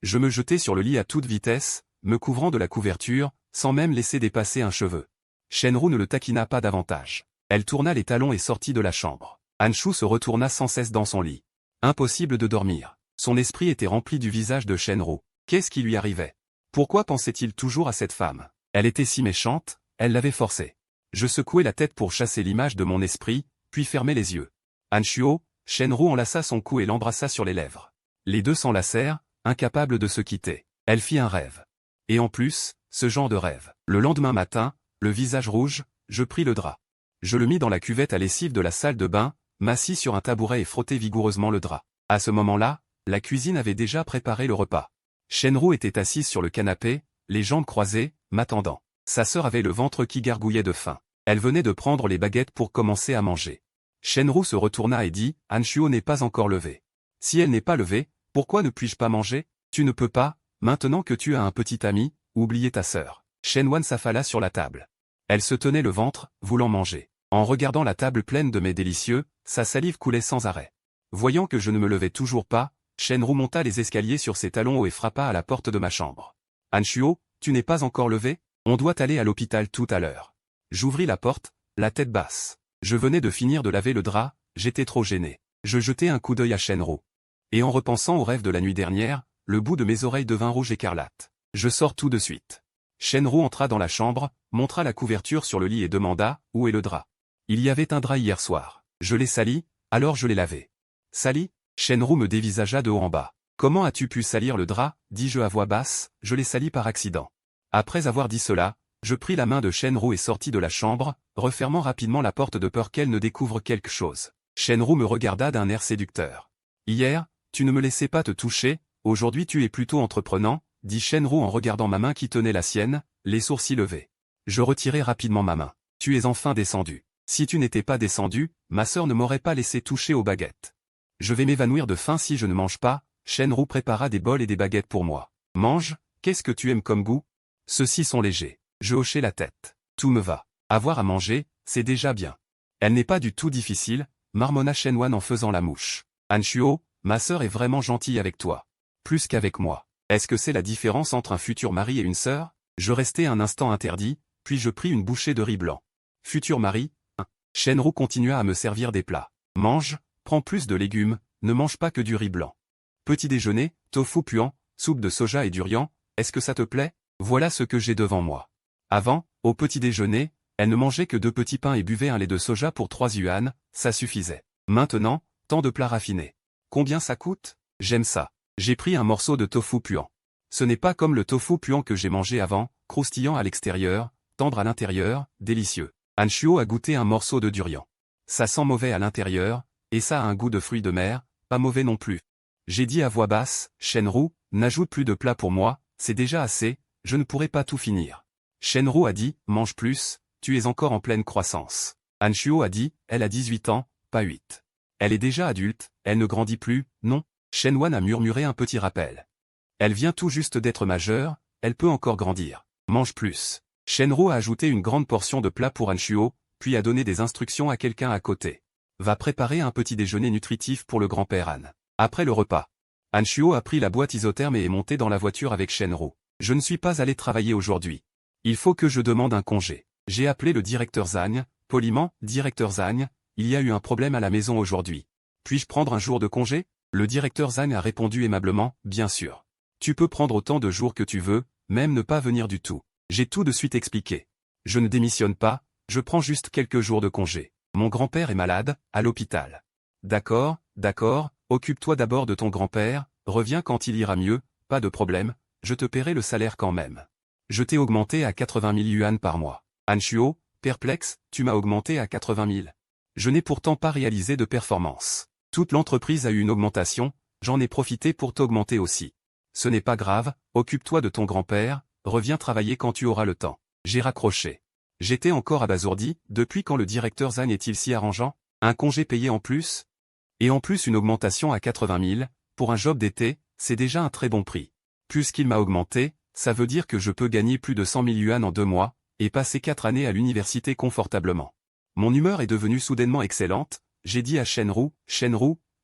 Je me jetai sur le lit à toute vitesse, me couvrant de la couverture, sans même laisser dépasser un cheveu. Shenru ne le taquina pas davantage. Elle tourna les talons et sortit de la chambre. Hanshu se retourna sans cesse dans son lit. Impossible de dormir. Son esprit était rempli du visage de Shenru. Qu'est-ce qui lui arrivait? Pourquoi pensait-il toujours à cette femme? Elle était si méchante, elle l'avait forcé. Je secouai la tête pour chasser l'image de mon esprit, puis fermai les yeux. Hanshuo, Shenru enlaça son cou et l'embrassa sur les lèvres. Les deux s'enlacèrent, incapables de se quitter. Elle fit un rêve. Et en plus, ce genre de rêve. Le lendemain matin, le visage rouge, je pris le drap. Je le mis dans la cuvette à lessive de la salle de bain, m'assis sur un tabouret et frottai vigoureusement le drap. À ce moment-là, la cuisine avait déjà préparé le repas. Shenru était assise sur le canapé, les jambes croisées, m'attendant. Sa sœur avait le ventre qui gargouillait de faim. Elle venait de prendre les baguettes pour commencer à manger. Shenru se retourna et dit, Hanshuo n'est pas encore levée. Si elle n'est pas levée, pourquoi ne puis-je pas manger? Tu ne peux pas, maintenant que tu as un petit ami, oublier ta sœur. Shenwan s'affala sur la table. Elle se tenait le ventre, voulant manger. En regardant la table pleine de mets délicieux, sa salive coulait sans arrêt. Voyant que je ne me levais toujours pas, Shenru monta les escaliers sur ses talons hauts et frappa à la porte de ma chambre. Hanshuo, tu n'es pas encore levé? On doit aller à l'hôpital tout à l'heure. J'ouvris la porte, la tête basse. Je venais de finir de laver le drap, j'étais trop gêné. Je jetai un coup d'œil à Shenru. Et en repensant au rêve de la nuit dernière, le bout de mes oreilles devint rouge écarlate. Je sors tout de suite. Shenru entra dans la chambre, montra la couverture sur le lit et demanda, où est le drap? Il y avait un drap hier soir. Je l'ai sali, alors je l'ai lavé. Sali? Shenru me dévisagea de haut en bas. Comment as-tu pu salir le drap? Dis-je à voix basse, je l'ai sali par accident. Après avoir dit cela, je pris la main de Shenru et sortis de la chambre, refermant rapidement la porte de peur qu'elle ne découvre quelque chose. Shenru me regarda d'un air séducteur. Hier, tu ne me laissais pas te toucher, aujourd'hui tu es plutôt entreprenant, dit Shenru en regardant ma main qui tenait la sienne, les sourcils levés. Je retirai rapidement ma main. Tu es enfin descendu. Si tu n'étais pas descendu, ma sœur ne m'aurait pas laissé toucher aux baguettes. Je vais m'évanouir de faim si je ne mange pas. Shenru prépara des bols et des baguettes pour moi. Mange, qu'est-ce que tu aimes comme goût? Ceux-ci sont légers. Je hochai la tête. Tout me va. Avoir à manger, c'est déjà bien. Elle n'est pas du tout difficile, marmonna Shenwan en faisant la mouche. Hanshuo, ma sœur est vraiment gentille avec toi. Plus qu'avec moi. Est-ce que c'est la différence entre un futur mari et une sœur? Je restai un instant interdit, puis je pris une bouchée de riz blanc. Futur mari? Shenru continua à me servir des plats. Mange, prends plus de légumes, ne mange pas que du riz blanc. Petit déjeuner, tofu puant, soupe de soja et durian, est-ce que ça te plaît? Voilà ce que j'ai devant moi. Avant, au petit déjeuner, elle ne mangeait que 2 petits pains et buvait un lait de soja pour 3 yuan, ça suffisait. Maintenant, tant de plats raffinés. Combien ça coûte? J'aime ça. J'ai pris un morceau de tofu puant. Ce n'est pas comme le tofu puant que j'ai mangé avant, croustillant à l'extérieur, tendre à l'intérieur, délicieux. Anchuo a goûté un morceau de durian. Ça sent mauvais à l'intérieur, et ça a un goût de fruits de mer, pas mauvais non plus. J'ai dit à voix basse, Shenru, n'ajoute plus de plats pour moi, c'est déjà assez, je ne pourrai pas tout finir. Shenru a dit, mange plus, tu es encore en pleine croissance. Anchuo a dit, elle a 18 ans, pas 8. Elle est déjà adulte, elle ne grandit plus, non. Shenwan a murmuré un petit rappel. Elle vient tout juste d'être majeure, elle peut encore grandir. Mange plus. Shenru a ajouté une grande portion de plat pour Anchuo, puis a donné des instructions à quelqu'un à côté. Va préparer un petit déjeuner nutritif pour le grand-père Han. Après le repas, Anchuo a pris la boîte isotherme et est monté dans la voiture avec Shenru. Je ne suis pas allé travailler aujourd'hui. Il faut que je demande un congé. J'ai appelé le directeur Zhang, poliment, directeur Zhang, il y a eu un problème à la maison aujourd'hui. Puis-je prendre un jour de congé? Le directeur Zhang a répondu aimablement, bien sûr. Tu peux prendre autant de jours que tu veux, même ne pas venir du tout. J'ai tout de suite expliqué. Je ne démissionne pas, je prends juste quelques jours de congé. Mon grand-père est malade, à l'hôpital. D'accord, occupe-toi d'abord de ton grand-père, reviens quand il ira mieux, pas de problème, je te paierai le salaire quand même. Je t'ai augmenté à 80 000 yuan par mois. Anchuo, perplexe, tu m'as augmenté à 80 000. Je n'ai pourtant pas réalisé de performance. Toute l'entreprise a eu une augmentation, j'en ai profité pour t'augmenter aussi. Ce n'est pas grave, occupe-toi de ton grand-père, reviens travailler quand tu auras le temps. J'ai raccroché. J'étais encore abasourdi, depuis quand le directeur Zhang est-il si arrangeant? Un congé payé en plus? Et en plus une augmentation à 80 000, pour un job d'été, c'est déjà un très bon prix. Puisqu'il m'a augmenté, ça veut dire que je peux gagner plus de 100 000 yuan en 2 mois, et passer 4 années à l'université confortablement. Mon humeur est devenue soudainement excellente, j'ai dit à Shenru,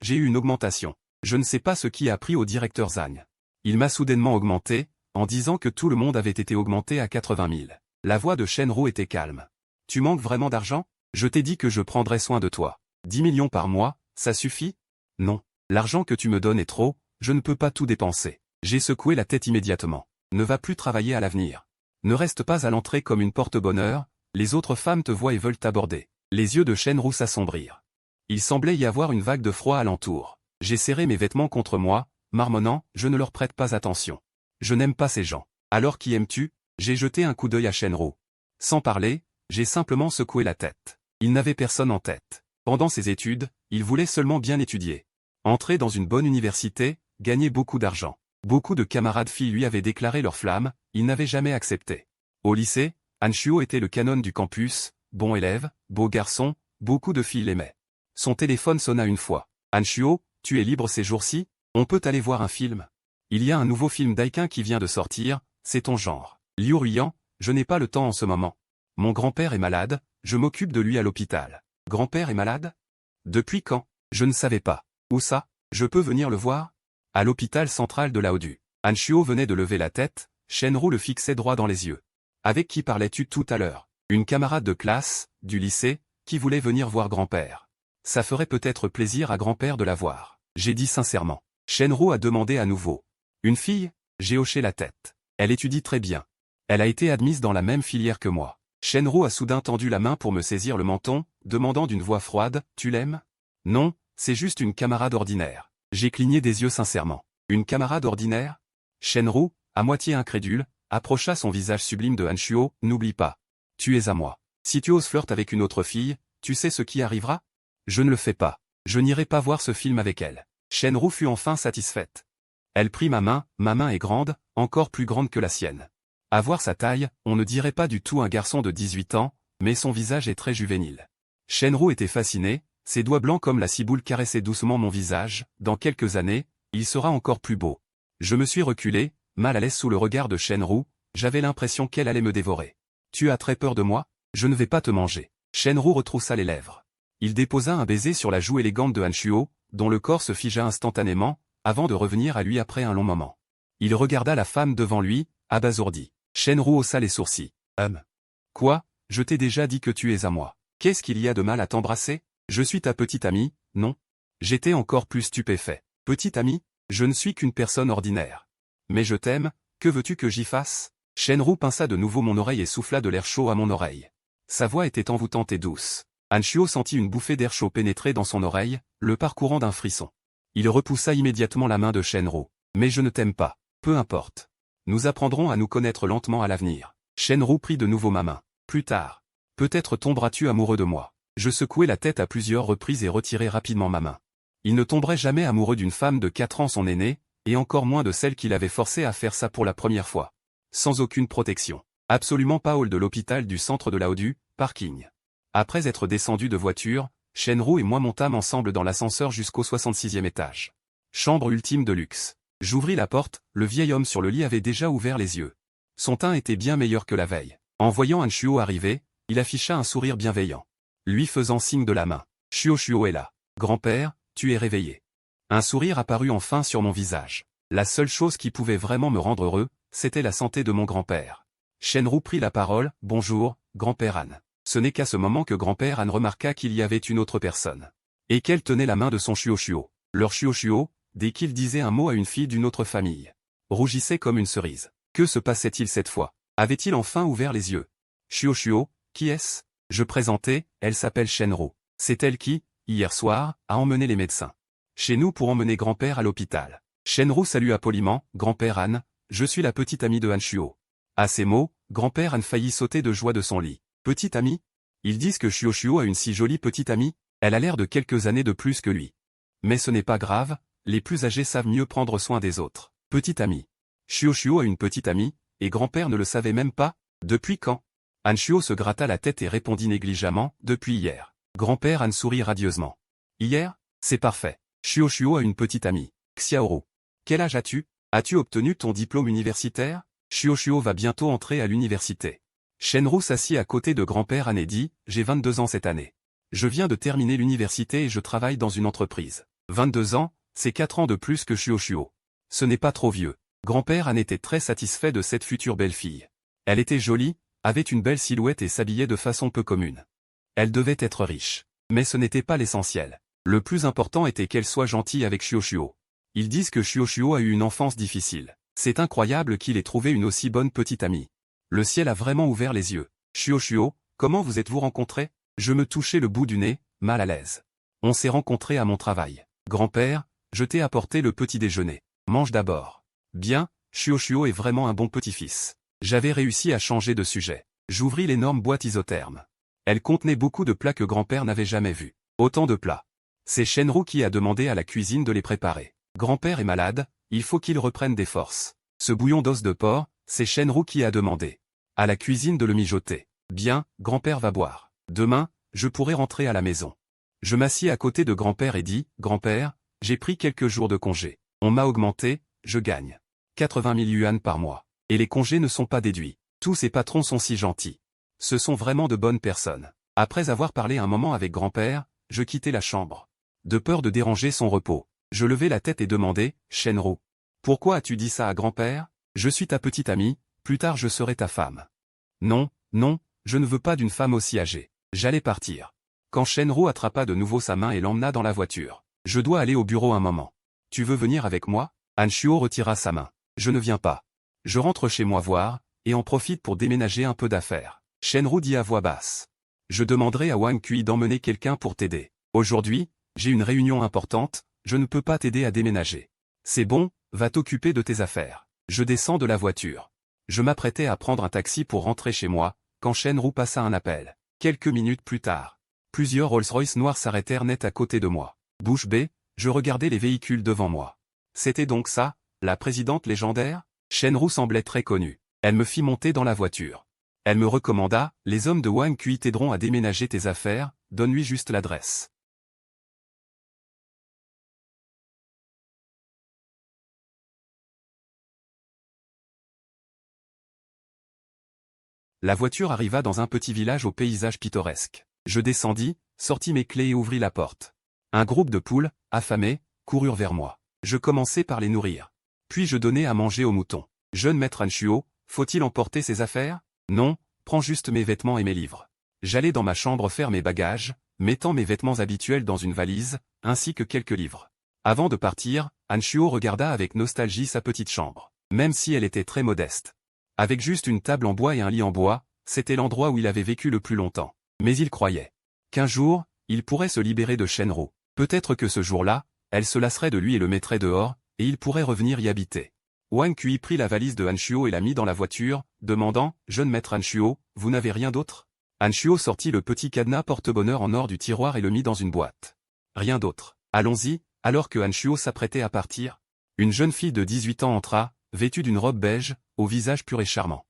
j'ai eu une augmentation. Je ne sais pas ce qui a pris au directeur Zhang. Il m'a soudainement augmenté, en disant que tout le monde avait été augmenté à 80 000. La voix de Shenru était calme. Tu manques vraiment d'argent? Je t'ai dit que je prendrais soin de toi. 10 millions par mois, ça suffit? Non. L'argent que tu me donnes est trop, je ne peux pas tout dépenser. J'ai secoué la tête immédiatement. Ne va plus travailler à l'avenir. Ne reste pas à l'entrée comme une porte-bonheur, les autres femmes te voient et veulent t'aborder. Les yeux de Shenru s'assombrirent. Il semblait y avoir une vague de froid alentour. J'ai serré mes vêtements contre moi, marmonnant, je ne leur prête pas attention. Je n'aime pas ces gens. Alors qui aimes-tu? J'ai jeté un coup d'œil à Shenru. Sans parler, j'ai simplement secoué la tête. Il n'avait personne en tête. Pendant ses études, il voulait seulement bien étudier. Entrer dans une bonne université, gagner beaucoup d'argent. Beaucoup de camarades filles lui avaient déclaré leur flamme, il n'avait jamais accepté. Au lycée, Anchuo était le canon du campus, bon élève, beau garçon, beaucoup de filles l'aimaient. Son téléphone sonna une fois. Anchuo, tu es libre ces jours-ci? On peut aller voir un film. Il y a un nouveau film d'Aikin qui vient de sortir, c'est ton genre. Liu Ruyan, je n'ai pas le temps en ce moment. Mon grand-père est malade, je m'occupe de lui à l'hôpital. Grand-père est malade? Depuis quand? Je ne savais pas. Où ça? Je peux venir le voir? À l'hôpital central de Laodu. Anchuo venait de lever la tête, Shenru le fixait droit dans les yeux. Avec qui parlais-tu tout à l'heure? Une camarade de classe, du lycée, qui voulait venir voir grand-père. Ça ferait peut-être plaisir à grand-père de la voir. J'ai dit sincèrement. Shenru a demandé à nouveau. Une fille? J'ai hoché la tête. Elle étudie très bien. Elle a été admise dans la même filière que moi. Shenru a soudain tendu la main pour me saisir le menton, demandant d'une voix froide, tu l'aimes? Non, c'est juste une camarade ordinaire. J'ai cligné des yeux sincèrement. Une camarade ordinaire? Shenru, à moitié incrédule, approcha son visage sublime de Anchuo, n'oublie pas. Tu es à moi. Si tu oses flirt avec une autre fille, tu sais ce qui arrivera? Je ne le fais pas. Je n'irai pas voir ce film avec elle. Shenru fut enfin satisfaite. Elle prit ma main est grande, encore plus grande que la sienne. À voir sa taille, on ne dirait pas du tout un garçon de 18 ans, mais son visage est très juvénile. Shenru était fasciné, ses doigts blancs comme la ciboule caressaient doucement mon visage, dans quelques années, il sera encore plus beau. Je me suis reculé, mal à l'aise sous le regard de Shenru, j'avais l'impression qu'elle allait me dévorer. Tu as très peur de moi? Je ne vais pas te manger. Shenru retroussa les lèvres. Il déposa un baiser sur la joue élégante de Anchuo, dont le corps se figea instantanément, avant de revenir à lui après un long moment. Il regarda la femme devant lui, abasourdi. Shenru haussa les sourcils. Quoi? Je t'ai déjà dit que tu es à moi. Qu'est-ce qu'il y a de mal à t'embrasser? Je suis ta petite amie, non? J'étais encore plus stupéfait. Petite amie? Je ne suis qu'une personne ordinaire. Mais je t'aime, que veux-tu que j'y fasse? Shenru pinça de nouveau mon oreille et souffla de l'air chaud à mon oreille. Sa voix était envoûtante et douce. Anchuo sentit une bouffée d'air chaud pénétrer dans son oreille, le parcourant d'un frisson. Il repoussa immédiatement la main de Shenru. Mais je ne t'aime pas. Peu importe. Nous apprendrons à nous connaître lentement à l'avenir. Shenru prit de nouveau ma main. Plus tard. Peut-être tomberas-tu amoureux de moi. Je secouai la tête à plusieurs reprises et retirai rapidement ma main. Il ne tomberait jamais amoureux d'une femme de 4 ans son aînée, et encore moins de celle qu'il avait forcé à faire ça pour la première fois. Sans aucune protection. Absolument pas hall de l'hôpital du centre de Laodu, parking. Après être descendu de voiture, Shenru et moi montâmes ensemble dans l'ascenseur jusqu'au 66e étage. Chambre ultime de luxe. J'ouvris la porte, le vieil homme sur le lit avait déjà ouvert les yeux. Son teint était bien meilleur que la veille. En voyant Anshuo arriver, il afficha un sourire bienveillant. Lui faisant signe de la main. Shuo est là. Grand-père, tu es réveillé. Un sourire apparut enfin sur mon visage. La seule chose qui pouvait vraiment me rendre heureux, c'était la santé de mon grand-père. Shenru prit la parole, bonjour, grand-père Han. Ce n'est qu'à ce moment que grand-père Han remarqua qu'il y avait une autre personne. Et qu'elle tenait la main de son Shuo. Leur Shuo, dès qu'il disait un mot à une fille d'une autre famille, rougissait comme une cerise. Que se passait-il cette fois? Avait-il enfin ouvert les yeux? Shuo, qui est-ce? Je présentai, elle s'appelle Shenru. C'est elle qui, hier soir, a emmené les médecins chez nous pour emmener grand-père à l'hôpital. Shenru salua poliment, grand-père Han, je suis la petite amie de Anshuo. À ces mots, grand-père Han faillit sauter de joie de son lit. Petite amie? Ils disent que Shuo a une si jolie petite amie, elle a l'air de quelques années de plus que lui. Mais ce n'est pas grave, les plus âgés savent mieux prendre soin des autres. Petite amie. Shuo a une petite amie, et grand-père ne le savait même pas? Depuis quand? Anshuo se gratta la tête et répondit négligemment, depuis hier. Grand-père Han sourit radieusement. Hier? C'est parfait. Shuo a une petite amie. Xiaoru. Quel âge as-tu? As-tu obtenu ton diplôme universitaire? Shuo va bientôt entrer à l'université. Shenru s'assit à côté de grand-père Han et dit, j'ai 22 ans cette année. Je viens de terminer l'université et je travaille dans une entreprise. 22 ans, c'est 4 ans de plus que Shuo. Ce n'est pas trop vieux. Grand-père Han était très satisfait de cette future belle-fille. Elle était jolie, avait une belle silhouette et s'habillait de façon peu commune. Elle devait être riche. Mais ce n'était pas l'essentiel. Le plus important était qu'elle soit gentille avec Shuo. Ils disent que Shuo a eu une enfance difficile. C'est incroyable qu'il ait trouvé une aussi bonne petite amie. Le ciel a vraiment ouvert les yeux. Shuo, comment vous êtes-vous rencontrés? Je me touchais le bout du nez, mal à l'aise. On s'est rencontrés à mon travail. Grand-père, je t'ai apporté le petit déjeuner. Mange d'abord. Bien, Shuo est vraiment un bon petit-fils. J'avais réussi à changer de sujet. J'ouvris l'énorme boîte isotherme. Elle contenait beaucoup de plats que grand-père n'avait jamais vus. Autant de plats. C'est Shenru qui a demandé à la cuisine de les préparer. Grand-père est malade, il faut qu'il reprenne des forces. Ce bouillon d'os de porc, c'est Shenru qui a demandé à la cuisine de le mijoter. Bien, grand-père va boire. Demain, je pourrai rentrer à la maison. Je m'assis à côté de grand-père et dis, grand-père, j'ai pris quelques jours de congé. On m'a augmenté, je gagne 80 000 yuan par mois. Et les congés ne sont pas déduits. Tous ces patrons sont si gentils. Ce sont vraiment de bonnes personnes. Après avoir parlé un moment avec grand-père, je quittai la chambre. De peur de déranger son repos. Je levai la tête et demandai, Shenru. Pourquoi as-tu dit ça à grand-père? Je suis ta petite amie, plus tard je serai ta femme. Non, je ne veux pas d'une femme aussi âgée. J'allais partir. Quand Shenru attrapa de nouveau sa main et l'emmena dans la voiture. Je dois aller au bureau un moment. Tu veux venir avec moi? Anshuo retira sa main. Je ne viens pas. Je rentre chez moi voir, et en profite pour déménager un peu d'affaires. Shenru dit à voix basse. Je demanderai à Wang Kui d'emmener quelqu'un pour t'aider. Aujourd'hui, j'ai une réunion importante, je ne peux pas t'aider à déménager. C'est bon, va t'occuper de tes affaires. Je descends de la voiture. Je m'apprêtais à prendre un taxi pour rentrer chez moi, quand Shenru passa un appel. Quelques minutes plus tard. Plusieurs Rolls-Royce noirs s'arrêtèrent net à côté de moi. Bouche bée, je regardais les véhicules devant moi. C'était donc ça, la présidente légendaire? Shenru semblait très connue. Elle me fit monter dans la voiture. Elle me recommanda, les hommes de Wang Kui t'aideront à déménager tes affaires, donne-lui juste l'adresse. La voiture arriva dans un petit village au paysage pittoresque. Je descendis, sortis mes clés et ouvris la porte. Un groupe de poules, affamées, coururent vers moi. Je commençai par les nourrir. Puis je donnai à manger aux moutons. Jeune maître Anshuo, faut-il emporter ses affaires? Non, prends juste mes vêtements et mes livres. J'allai dans ma chambre faire mes bagages, mettant mes vêtements habituels dans une valise, ainsi que quelques livres. Avant de partir, Anshuo regarda avec nostalgie sa petite chambre. Même si elle était très modeste. Avec juste une table en bois et un lit en bois, c'était l'endroit où il avait vécu le plus longtemps. Mais il croyait qu'un jour, il pourrait se libérer de Shenru. Peut-être que ce jour-là, elle se lasserait de lui et le mettrait dehors, et il pourrait revenir y habiter. Wang Kui prit la valise de Han Shuo et la mit dans la voiture, demandant « Jeune maître Han Shuo, vous n'avez rien d'autre ?» Han Shuo sortit le petit cadenas porte-bonheur en or du tiroir et le mit dans une boîte. Rien d'autre. Allons-y, alors que Han Shuo s'apprêtait à partir. Une jeune fille de 18 ans entra, vêtue d'une robe beige, au visage pur et charmant.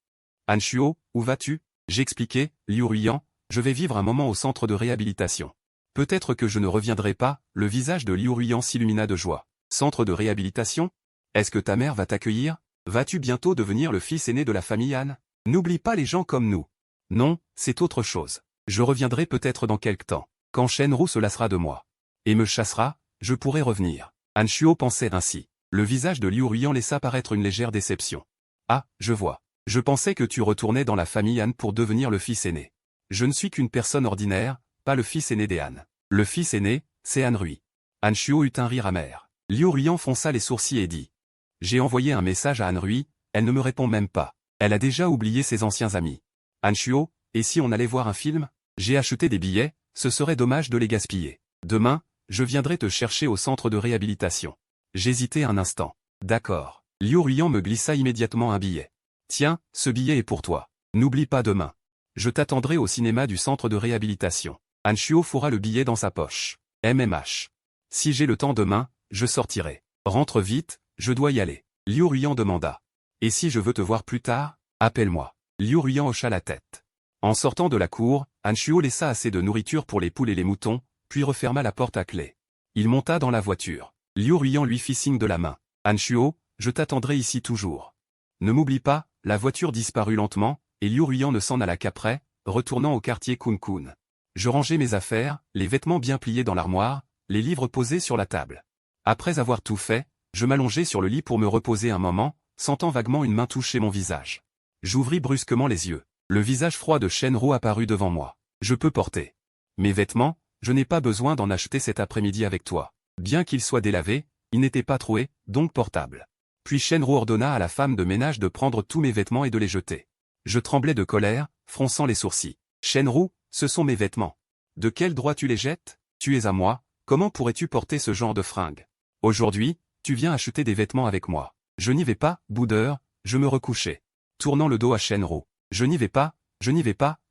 Han Shuo, où vas-tu? J'expliquai, Liu Ruiyan, je vais vivre un moment au centre de réhabilitation. Peut-être que je ne reviendrai pas, le visage de Liu Ruiyan s'illumina de joie. Centre de réhabilitation? Est-ce que ta mère va t'accueillir? Vas-tu bientôt devenir le fils aîné de la famille Han? N'oublie pas les gens comme nous. Non, c'est autre chose. Je reviendrai peut-être dans quelque temps. Quand Shenru se lassera de moi et me chassera, je pourrai revenir. Han Shuo pensait ainsi. Le visage de Liu Ruiyan laissa paraître une légère déception. Ah, je vois. Je pensais que tu retournais dans la famille Han pour devenir le fils aîné. Je ne suis qu'une personne ordinaire, pas le fils aîné des Han. Le fils aîné, c'est Han Rui. Han Shuo eut un rire amer. Liu Ruiyan fronça les sourcils et dit. J'ai envoyé un message à Han Rui, elle ne me répond même pas. Elle a déjà oublié ses anciens amis. Han Shuo, et si on allait voir un film? J'ai acheté des billets, ce serait dommage de les gaspiller. Demain, je viendrai te chercher au centre de réhabilitation. J'hésitai un instant. D'accord. Liu Ruiyan me glissa immédiatement un billet. Tiens, ce billet est pour toi. N'oublie pas demain. Je t'attendrai au cinéma du centre de réhabilitation. Han Shuo fourra le billet dans sa poche. MMH. Si j'ai le temps demain, je sortirai. Rentre vite, je dois y aller. Liu Ruiyan demanda. Et si je veux te voir plus tard, appelle-moi. Liu Ruiyan hocha la tête. En sortant de la cour, Han Shuo laissa assez de nourriture pour les poules et les moutons, puis referma la porte à clé. Il monta dans la voiture. Liu Ruiyan lui fit signe de la main. Han Shuo, je t'attendrai ici toujours. Ne m'oublie pas, la voiture disparut lentement, et Liu Ruiyan ne s'en alla qu'après, retournant au quartier Kun-Kun. Je rangeai mes affaires, les vêtements bien pliés dans l'armoire, les livres posés sur la table. Après avoir tout fait, je m'allongeai sur le lit pour me reposer un moment, sentant vaguement une main toucher mon visage. J'ouvris brusquement les yeux. Le visage froid de Shenru apparut devant moi. Je peux porter mes vêtements, je n'ai pas besoin d'en acheter cet après-midi avec toi. Bien qu'il soit délavé, il n'était pas troué, donc portable. Puis Shenru ordonna à la femme de ménage de prendre tous mes vêtements et de les jeter. Je tremblais de colère, fronçant les sourcils. Shenru, ce sont mes vêtements. De quel droit tu les jettes? Tu es à moi, comment pourrais-tu porter ce genre de fringues? Aujourd'hui, tu viens acheter des vêtements avec moi. Je n'y vais pas, boudeur, je me recouchai. Tournant le dos à Shenru. Je n'y vais pas,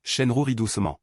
Shenru rit doucement.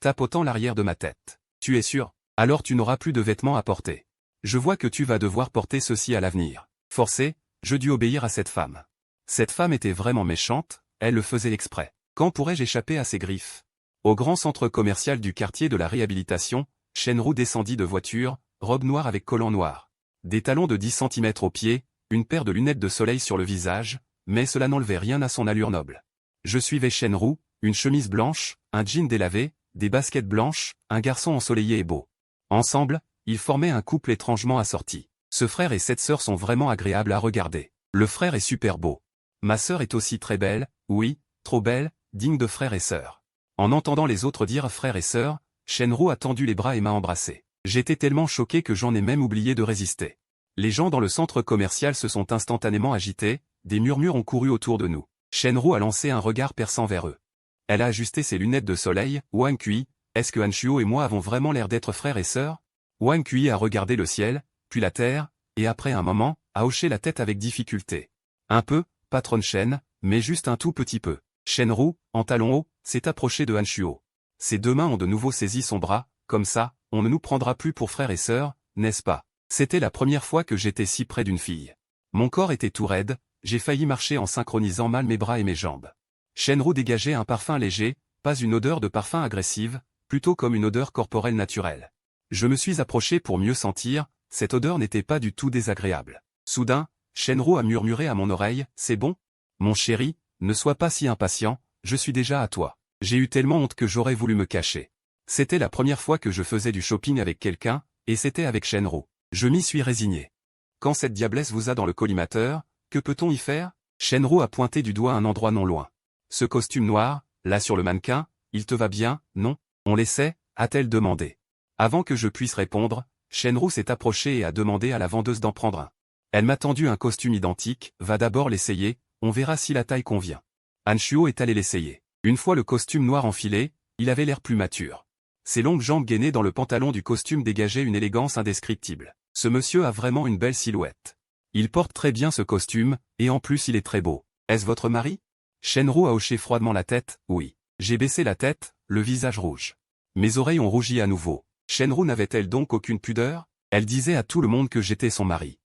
Tapotant l'arrière de ma tête. Tu es sûr? Alors tu n'auras plus de vêtements à porter. Je vois que tu vas devoir porter ceci à l'avenir. Forcé, je dus obéir à cette femme. Cette femme était vraiment méchante, elle le faisait exprès. Quand pourrais-je échapper à ses griffes? Au grand centre commercial du quartier de la réhabilitation, Shenru descendit de voiture, robe noire avec collant noir. Des talons de 10 cm aux pieds, une paire de lunettes de soleil sur le visage, mais cela n'enlevait rien à son allure noble. Je suivais Shenru, une chemise blanche, un jean délavé, des baskets blanches, un garçon ensoleillé et beau. Ensemble, ils formaient un couple étrangement assorti. Ce frère et cette sœur sont vraiment agréables à regarder. Le frère est super beau. Ma sœur est aussi très belle, oui, trop belle, digne de frère et sœur. En entendant les autres dire frère et sœur, Shenru a tendu les bras et m'a embrassé. J'étais tellement choqué que j'en ai même oublié de résister. Les gens dans le centre commercial se sont instantanément agités, des murmures ont couru autour de nous. Shenru a lancé un regard perçant vers eux. Elle a ajusté ses lunettes de soleil. Wang Kui, est-ce que Han Shuo et moi avons vraiment l'air d'être frères et sœurs? Wang Kui a regardé le ciel, puis la terre, et après un moment, a hoché la tête avec difficulté. Un peu, patronne Shen, mais juste un tout petit peu. Shenru, en talons hauts, s'est approché de Han Shuo. Ses deux mains ont de nouveau saisi son bras, comme ça, on ne nous prendra plus pour frères et sœurs, n'est-ce pas? C'était la première fois que j'étais si près d'une fille. Mon corps était tout raide, j'ai failli marcher en synchronisant mal mes bras et mes jambes. Shenru dégageait un parfum léger, pas une odeur de parfum agressive, plutôt comme une odeur corporelle naturelle. Je me suis approché pour mieux sentir, cette odeur n'était pas du tout désagréable. Soudain, Shenru a murmuré à mon oreille, c'est bon? Mon chéri, ne sois pas si impatient, je suis déjà à toi. J'ai eu tellement honte que j'aurais voulu me cacher. C'était la première fois que je faisais du shopping avec quelqu'un, et c'était avec Shenru. Je m'y suis résigné. Quand cette diablesse vous a dans le collimateur, que peut-on y faire? Shenru a pointé du doigt un endroit non loin. Ce costume noir, là sur le mannequin, il te va bien, non? On l'essaie, a-t-elle demandé. Avant que je puisse répondre, Shenru s'est approché et a demandé à la vendeuse d'en prendre un. Elle m'a tendu un costume identique, va d'abord l'essayer, on verra si la taille convient. Han Shuo est allé l'essayer. Une fois le costume noir enfilé, il avait l'air plus mature. Ses longues jambes gainées dans le pantalon du costume dégageaient une élégance indescriptible. Ce monsieur a vraiment une belle silhouette. Il porte très bien ce costume, et en plus il est très beau. Est-ce votre mari? Shenru a hoché froidement la tête, oui. J'ai baissé la tête, le visage rouge. Mes oreilles ont rougi à nouveau. Shenru n'avait-elle donc aucune pudeur? Elle disait à tout le monde que j'étais son mari.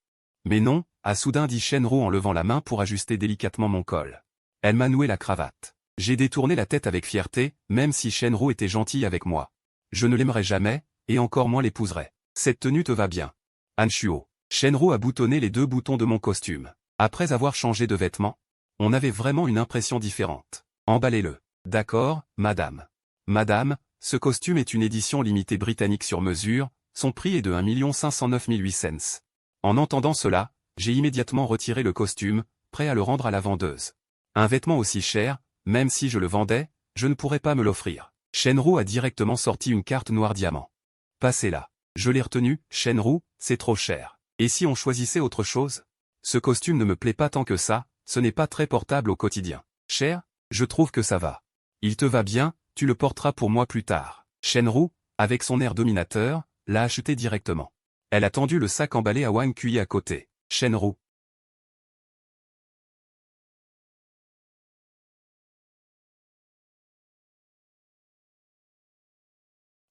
Mais non, a soudain dit Shenru en levant la main pour ajuster délicatement mon col. Elle m'a noué la cravate. J'ai détourné la tête avec fierté, même si Shenru était gentille avec moi. Je ne l'aimerais jamais, et encore moins l'épouserais. Cette tenue te va bien. Anshuo. Shenru a boutonné les 2 boutons de mon costume. Après avoir changé de vêtements, on avait vraiment une impression différente. Emballez-le. D'accord, madame. Madame, ce costume est une édition limitée britannique sur mesure, son prix est de 1 509 800 cents. En entendant cela, j'ai immédiatement retiré le costume, prêt à le rendre à la vendeuse. Un vêtement aussi cher, même si je le vendais, je ne pourrais pas me l'offrir. Shenru a directement sorti une carte noire diamant. Passez-la. Je l'ai retenu, Shenru, c'est trop cher. Et si on choisissait autre chose? Ce costume ne me plaît pas tant que ça, ce n'est pas très portable au quotidien. Cher? Je trouve que ça va. Il te va bien, tu le porteras pour moi plus tard. Shenru, avec son air dominateur, l'a acheté directement. Elle a tendu le sac emballé à Wang Kui à côté. Shenru.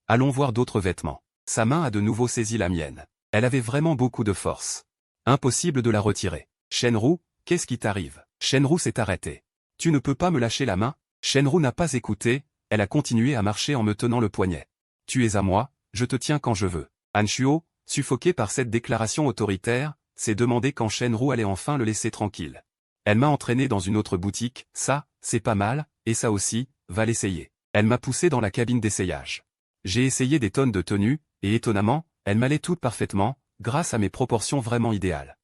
Allons voir d'autres vêtements. Sa main a de nouveau saisi la mienne. Elle avait vraiment beaucoup de force. Impossible de la retirer. Shenru, qu'est-ce qui t'arrive? Shenru s'est arrêté. Tu ne peux pas me lâcher la main? Shenru n'a pas écouté, elle a continué à marcher en me tenant le poignet. Tu es à moi, je te tiens quand je veux. Anshuo, suffoqué par cette déclaration autoritaire, s'est demandé quand Shenru allait enfin le laisser tranquille. Elle m'a entraîné dans une autre boutique, ça, c'est pas mal, et ça aussi, va l'essayer. Elle m'a poussé dans la cabine d'essayage. J'ai essayé des tonnes de tenues, et étonnamment, elles m'allaient toutes parfaitement, grâce à mes proportions vraiment idéales.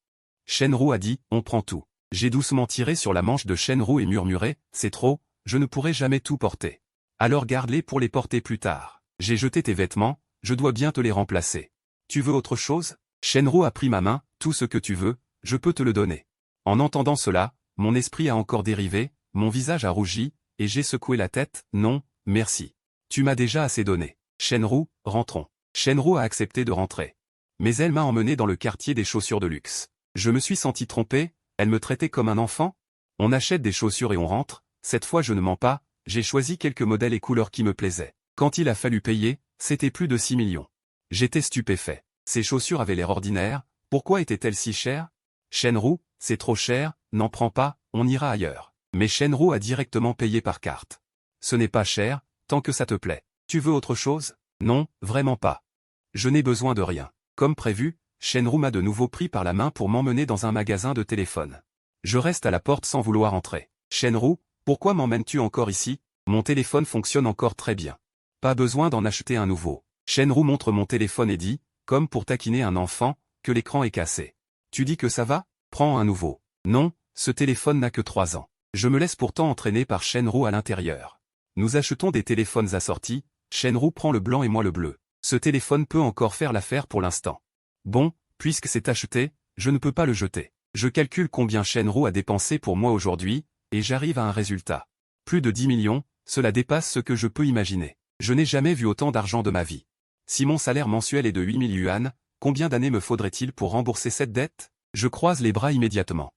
Shenru a dit, on prend tout. J'ai doucement tiré sur la manche de Shenru et murmuré, c'est trop, je ne pourrai jamais tout porter. Alors garde-les pour les porter plus tard. J'ai jeté tes vêtements, je dois bien te les remplacer. Tu veux autre chose? Shenru a pris ma main, tout ce que tu veux, je peux te le donner. En entendant cela, mon esprit a encore dérivé, mon visage a rougi, et j'ai secoué la tête, non, merci. Tu m'as déjà assez donné. Shenru, rentrons. Shenru a accepté de rentrer. Mais elle m'a emmené dans le quartier des chaussures de luxe. Je me suis senti trompé, elle me traitait comme un enfant? On achète des chaussures et on rentre, cette fois je ne mens pas, j'ai choisi quelques modèles et couleurs qui me plaisaient. Quand il a fallu payer, c'était plus de 6 millions. J'étais stupéfait. Ces chaussures avaient l'air ordinaires, pourquoi étaient-elles si chères? Shenru, c'est trop cher, n'en prends pas, on ira ailleurs. Mais Shenru a directement payé par carte. Ce n'est pas cher, tant que ça te plaît. Tu veux autre chose? Non, vraiment pas. Je n'ai besoin de rien. Comme prévu, Shenru m'a de nouveau pris par la main pour m'emmener dans un magasin de téléphone. Je reste à la porte sans vouloir entrer. Shenru, pourquoi m'emmènes-tu encore ici? Mon téléphone fonctionne encore très bien. Pas besoin d'en acheter un nouveau. Shenru montre mon téléphone et dit, comme pour taquiner un enfant, que l'écran est cassé. Tu dis que ça va? Prends un nouveau. Non, ce téléphone n'a que 3 ans. Je me laisse pourtant entraîner par Shenru à l'intérieur. Nous achetons des téléphones assortis, Shenru prend le blanc et moi le bleu. Ce téléphone peut encore faire l'affaire pour l'instant. Bon, puisque c'est acheté, je ne peux pas le jeter. Je calcule combien Shenru a dépensé pour moi aujourd'hui, et j'arrive à un résultat. Plus de 10 millions, cela dépasse ce que je peux imaginer. Je n'ai jamais vu autant d'argent de ma vie. Si mon salaire mensuel est de 8000 yuan, combien d'années me faudrait-il pour rembourser cette dette? Je croise les bras immédiatement.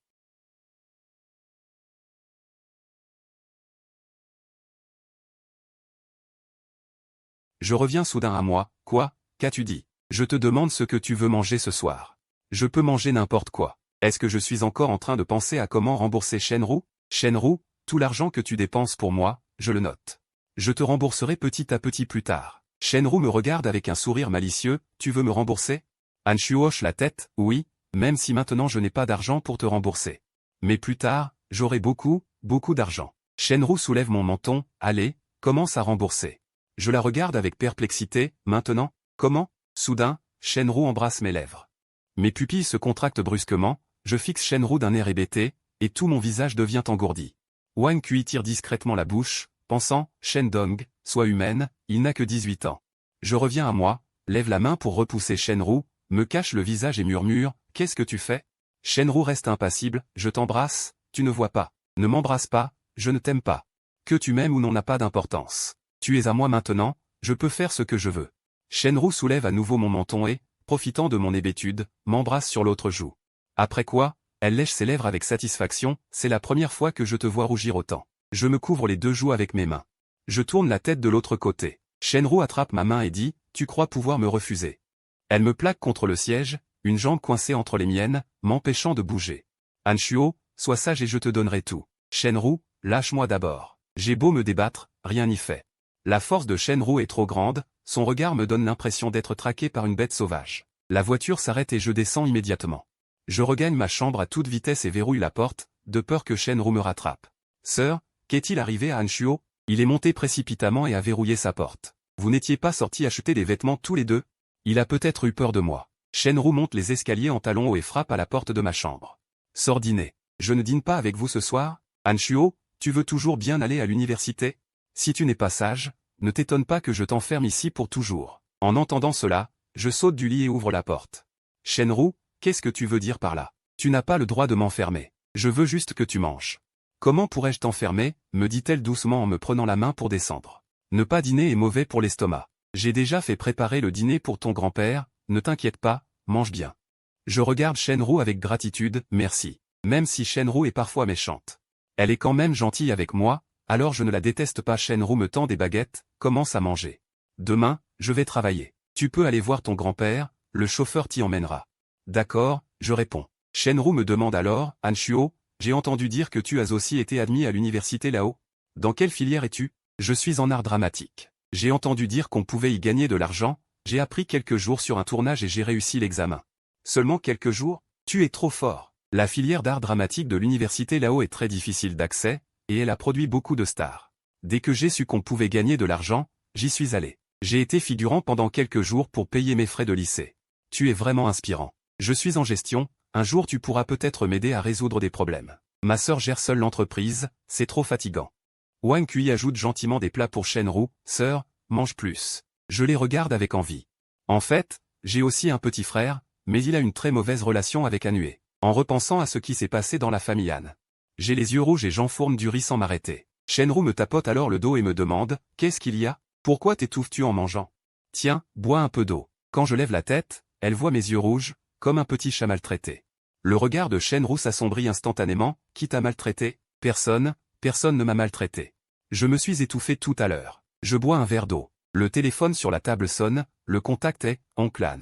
Je reviens soudain à moi, quoi, qu'as-tu dit? Je te demande ce que tu veux manger ce soir. Je peux manger n'importe quoi. Est-ce que je suis encore en train de penser à comment rembourser Shenru? Shenru, tout l'argent que tu dépenses pour moi, je le note. Je te rembourserai petit à petit plus tard. Shenru me regarde avec un sourire malicieux, tu veux me rembourser? Anshu hoche la tête, oui, même si maintenant je n'ai pas d'argent pour te rembourser. Mais plus tard, j'aurai beaucoup, beaucoup d'argent. Shenru soulève mon menton, allez, commence à rembourser. Je la regarde avec perplexité, maintenant, comment? Soudain, Shenru embrasse mes lèvres. Mes pupilles se contractent brusquement, je fixe Shenru d'un air hébété, et tout mon visage devient engourdi. Wang Kui tire discrètement la bouche, pensant, Shendong, sois humaine, il n'a que 18 ans. Je reviens à moi, lève la main pour repousser Shenru, me cache le visage et murmure, qu'est-ce que tu fais? Shenru reste impassible, je t'embrasse, tu ne vois pas. Ne m'embrasse pas, je ne t'aime pas. Que tu m'aimes ou non n'a pas d'importance. Tu es à moi maintenant, je peux faire ce que je veux. Shenru soulève à nouveau mon menton et, profitant de mon hébétude, m'embrasse sur l'autre joue. Après quoi, elle lèche ses lèvres avec satisfaction, c'est la première fois que je te vois rougir autant. Je me couvre les deux joues avec mes mains. Je tourne la tête de l'autre côté. Shenru attrape ma main et dit, tu crois pouvoir me refuser. Elle me plaque contre le siège, une jambe coincée entre les miennes, m'empêchant de bouger. Hanshuo, sois sage et je te donnerai tout. Shenru, lâche-moi d'abord. J'ai beau me débattre, rien n'y fait. La force de Shenru est trop grande, son regard me donne l'impression d'être traqué par une bête sauvage. La voiture s'arrête et je descends immédiatement. Je regagne ma chambre à toute vitesse et verrouille la porte, de peur que Shenru me rattrape. Sœur, qu'est-il arrivé à Hanshuo? Il est monté précipitamment et a verrouillé sa porte. Vous n'étiez pas sortis acheter des vêtements tous les deux? Il a peut-être eu peur de moi. Shenru monte les escaliers en talons hauts et frappe à la porte de ma chambre. Sors dîner. Je ne dîne pas avec vous ce soir? Hanshuo, tu veux toujours bien aller à l'université? Si tu n'es pas sage, ne t'étonne pas que je t'enferme ici pour toujours. En entendant cela, je saute du lit et ouvre la porte. Shenru, qu'est-ce que tu veux dire par là? Tu n'as pas le droit de m'enfermer. Je veux juste que tu manges. Comment pourrais-je t'enfermer, me dit-elle doucement en me prenant la main pour descendre. Ne pas dîner est mauvais pour l'estomac. J'ai déjà fait préparer le dîner pour ton grand-père, ne t'inquiète pas, mange bien. Je regarde Shenru avec gratitude, merci. Même si Shenru est parfois méchante. Elle est quand même gentille avec moi, alors je ne la déteste pas. Shenru me tend des baguettes, commence à manger. Demain, je vais travailler. Tu peux aller voir ton grand-père, le chauffeur t'y emmènera. D'accord, je réponds. Shenru me demande alors, Hanshuo, j'ai entendu dire que tu as aussi été admis à l'université là-haut. Dans quelle filière es-tu? Je suis en art dramatique. J'ai entendu dire qu'on pouvait y gagner de l'argent, j'ai appris quelques jours sur un tournage et j'ai réussi l'examen. Seulement quelques jours? Tu es trop fort. La filière d'art dramatique de l'université là-haut est très difficile d'accès, et elle a produit beaucoup de stars. Dès que j'ai su qu'on pouvait gagner de l'argent, j'y suis allé. J'ai été figurant pendant quelques jours pour payer mes frais de lycée. Tu es vraiment inspirant. Je suis en gestion, un jour tu pourras peut-être m'aider à résoudre des problèmes. Ma sœur gère seule l'entreprise, c'est trop fatigant. Wang Kui ajoute gentiment des plats pour Shenru, sœur, mange plus. Je les regarde avec envie. En fait, j'ai aussi un petit frère, mais il a une très mauvaise relation avec Anue. En repensant à ce qui s'est passé dans la famille Han. J'ai les yeux rouges et j'enfourne du riz sans m'arrêter. Shenru me tapote alors le dos et me demande, qu'est-ce qu'il y a? Pourquoi t'étouffes-tu en mangeant? Tiens, bois un peu d'eau. Quand je lève la tête, elle voit mes yeux rouges, comme un petit chat maltraité. Le regard de Shenru s'assombrit instantanément, qui t'a maltraité? Personne ne m'a maltraité. Je me suis étouffé tout à l'heure. Je bois un verre d'eau. Le téléphone sur la table sonne, le contact est, Oncle Han.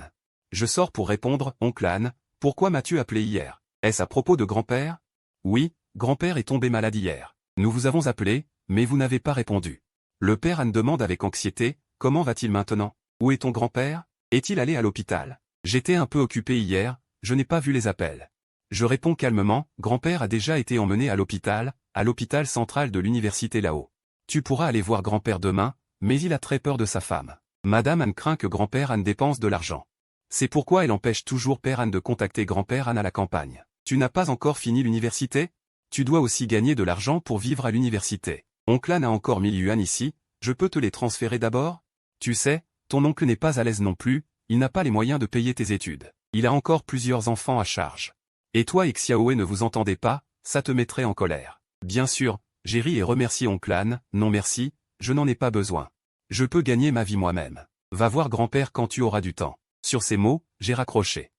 Je sors pour répondre, Oncle Han, pourquoi m'as-tu appelé hier? Est-ce à propos de grand-père? Oui, grand-père est tombé malade hier. Nous vous avons appelé, mais vous n'avez pas répondu. Le père Han demande avec anxiété, comment va-t-il maintenant? Où est ton grand-père? Est-il allé à l'hôpital? J'étais un peu occupé hier, je n'ai pas vu les appels. Je réponds calmement, grand-père a déjà été emmené à l'hôpital central de l'université là-haut. Tu pourras aller voir grand-père demain, mais il a très peur de sa femme. Madame Han craint que grand-père Han dépense de l'argent. C'est pourquoi elle empêche toujours père Han de contacter grand-père Han à la campagne. Tu n'as pas encore fini l'université? Tu dois aussi gagner de l'argent pour vivre à l'université. Oncle Han a encore 1000 yuan ici, je peux te les transférer d'abord? Tu sais, ton oncle n'est pas à l'aise non plus, il n'a pas les moyens de payer tes études. Il a encore plusieurs enfants à charge. Et toi et Xiaoe ne vous entendez pas, ça te mettrait en colère. Bien sûr, j'ai ri et remercié Oncle Han, non merci, je n'en ai pas besoin. Je peux gagner ma vie moi-même. Va voir grand-père quand tu auras du temps. Sur ces mots, j'ai raccroché.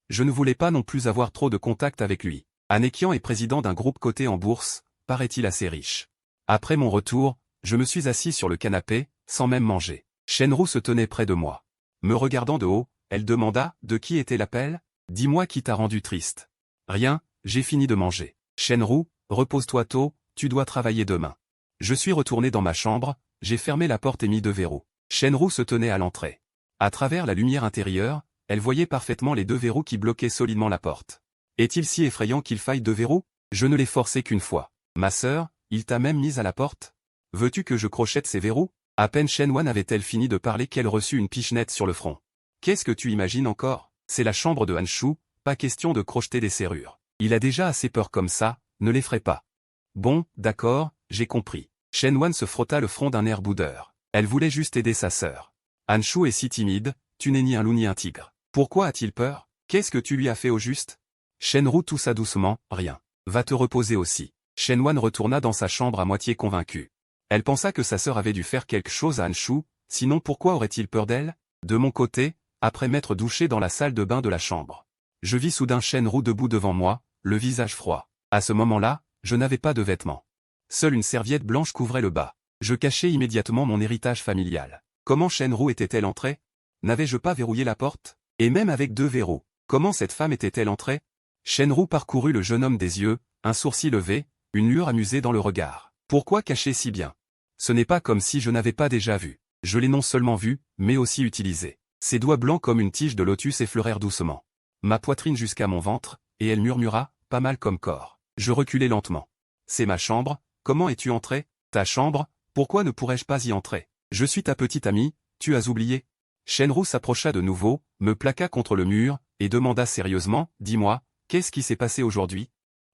Je ne voulais pas non plus avoir trop de contact avec lui. Anekian est président d'un groupe coté en bourse, paraît-il assez riche. Après mon retour, je me suis assis sur le canapé, sans même manger. Shenru se tenait près de moi. Me regardant de haut, elle demanda, de qui était l'appel? Dis-moi qui t'a rendu triste. Rien, j'ai fini de manger. Shenru, repose-toi tôt, tu dois travailler demain. Je suis retourné dans ma chambre, j'ai fermé la porte et mis 2 verrous. Shenru se tenait à l'entrée. À travers la lumière intérieure, elle voyait parfaitement les 2 verrous qui bloquaient solidement la porte. Est-il si effrayant qu'il faille 2 verrous? Je ne l'ai forcé qu'une fois. Ma sœur, il t'a même mise à la porte? Veux-tu que je crochette ces verrous? À peine Shenwan avait-elle fini de parler qu'elle reçut une pichenette sur le front. Qu'est-ce que tu imagines encore? C'est la chambre de Hanshu, pas question de crocheter des serrures. Il a déjà assez peur comme ça, ne l'effraie pas. Bon, d'accord, j'ai compris. Shenwan se frotta le front d'un air boudeur. Elle voulait juste aider sa sœur. Hanshu est si timide, tu n'es ni un loup ni un tigre. Pourquoi a-t-il peur? Qu'est-ce que tu lui as fait au juste? Shenru toussa doucement, rien. Va te reposer aussi. Shenwan retourna dans sa chambre à moitié convaincue. Elle pensa que sa sœur avait dû faire quelque chose à Hanshu, sinon pourquoi aurait-il peur d'elle? De mon côté, après m'être douché dans la salle de bain de la chambre. Je vis soudain Shenru debout devant moi, le visage froid. À ce moment-là, je n'avais pas de vêtements. Seule une serviette blanche couvrait le bas. Je cachai immédiatement mon héritage familial. Comment Shenru était-elle entrée? N'avais-je pas verrouillé la porte? Et même avec 2 verrous, comment cette femme était-elle entrée? Shenru parcourut le jeune homme des yeux, un sourcil levé, une lueur amusée dans le regard. Pourquoi cacher si bien? Ce n'est pas comme si je n'avais pas déjà vu. Je l'ai non seulement vu, mais aussi utilisé. Ses doigts blancs comme une tige de lotus effleurèrent doucement ma poitrine jusqu'à mon ventre, et elle murmura, pas mal comme corps. Je reculai lentement. C'est ma chambre, comment es-tu entré? Ta chambre, pourquoi ne pourrais-je pas y entrer? Je suis ta petite amie, tu as oublié? Shenru s'approcha de nouveau, me plaqua contre le mur, et demanda sérieusement, dis-moi, qu'est-ce qui s'est passé aujourd'hui?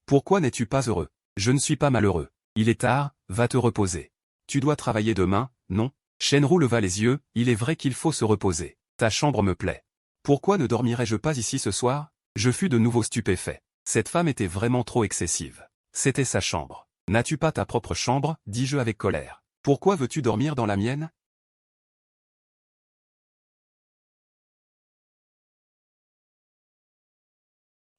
Pourquoi n'es-tu pas heureux? Je ne suis pas malheureux. Il est tard, va te reposer. Tu dois travailler demain, non? Shenru leva les yeux, il est vrai qu'il faut se reposer. Ta chambre me plaît. Pourquoi ne dormirais-je pas ici ce soir? Je fus de nouveau stupéfait. Cette femme était vraiment trop excessive. C'était sa chambre. N'as-tu pas ta propre chambre? Dis-je avec colère. Pourquoi veux-tu dormir dans la mienne?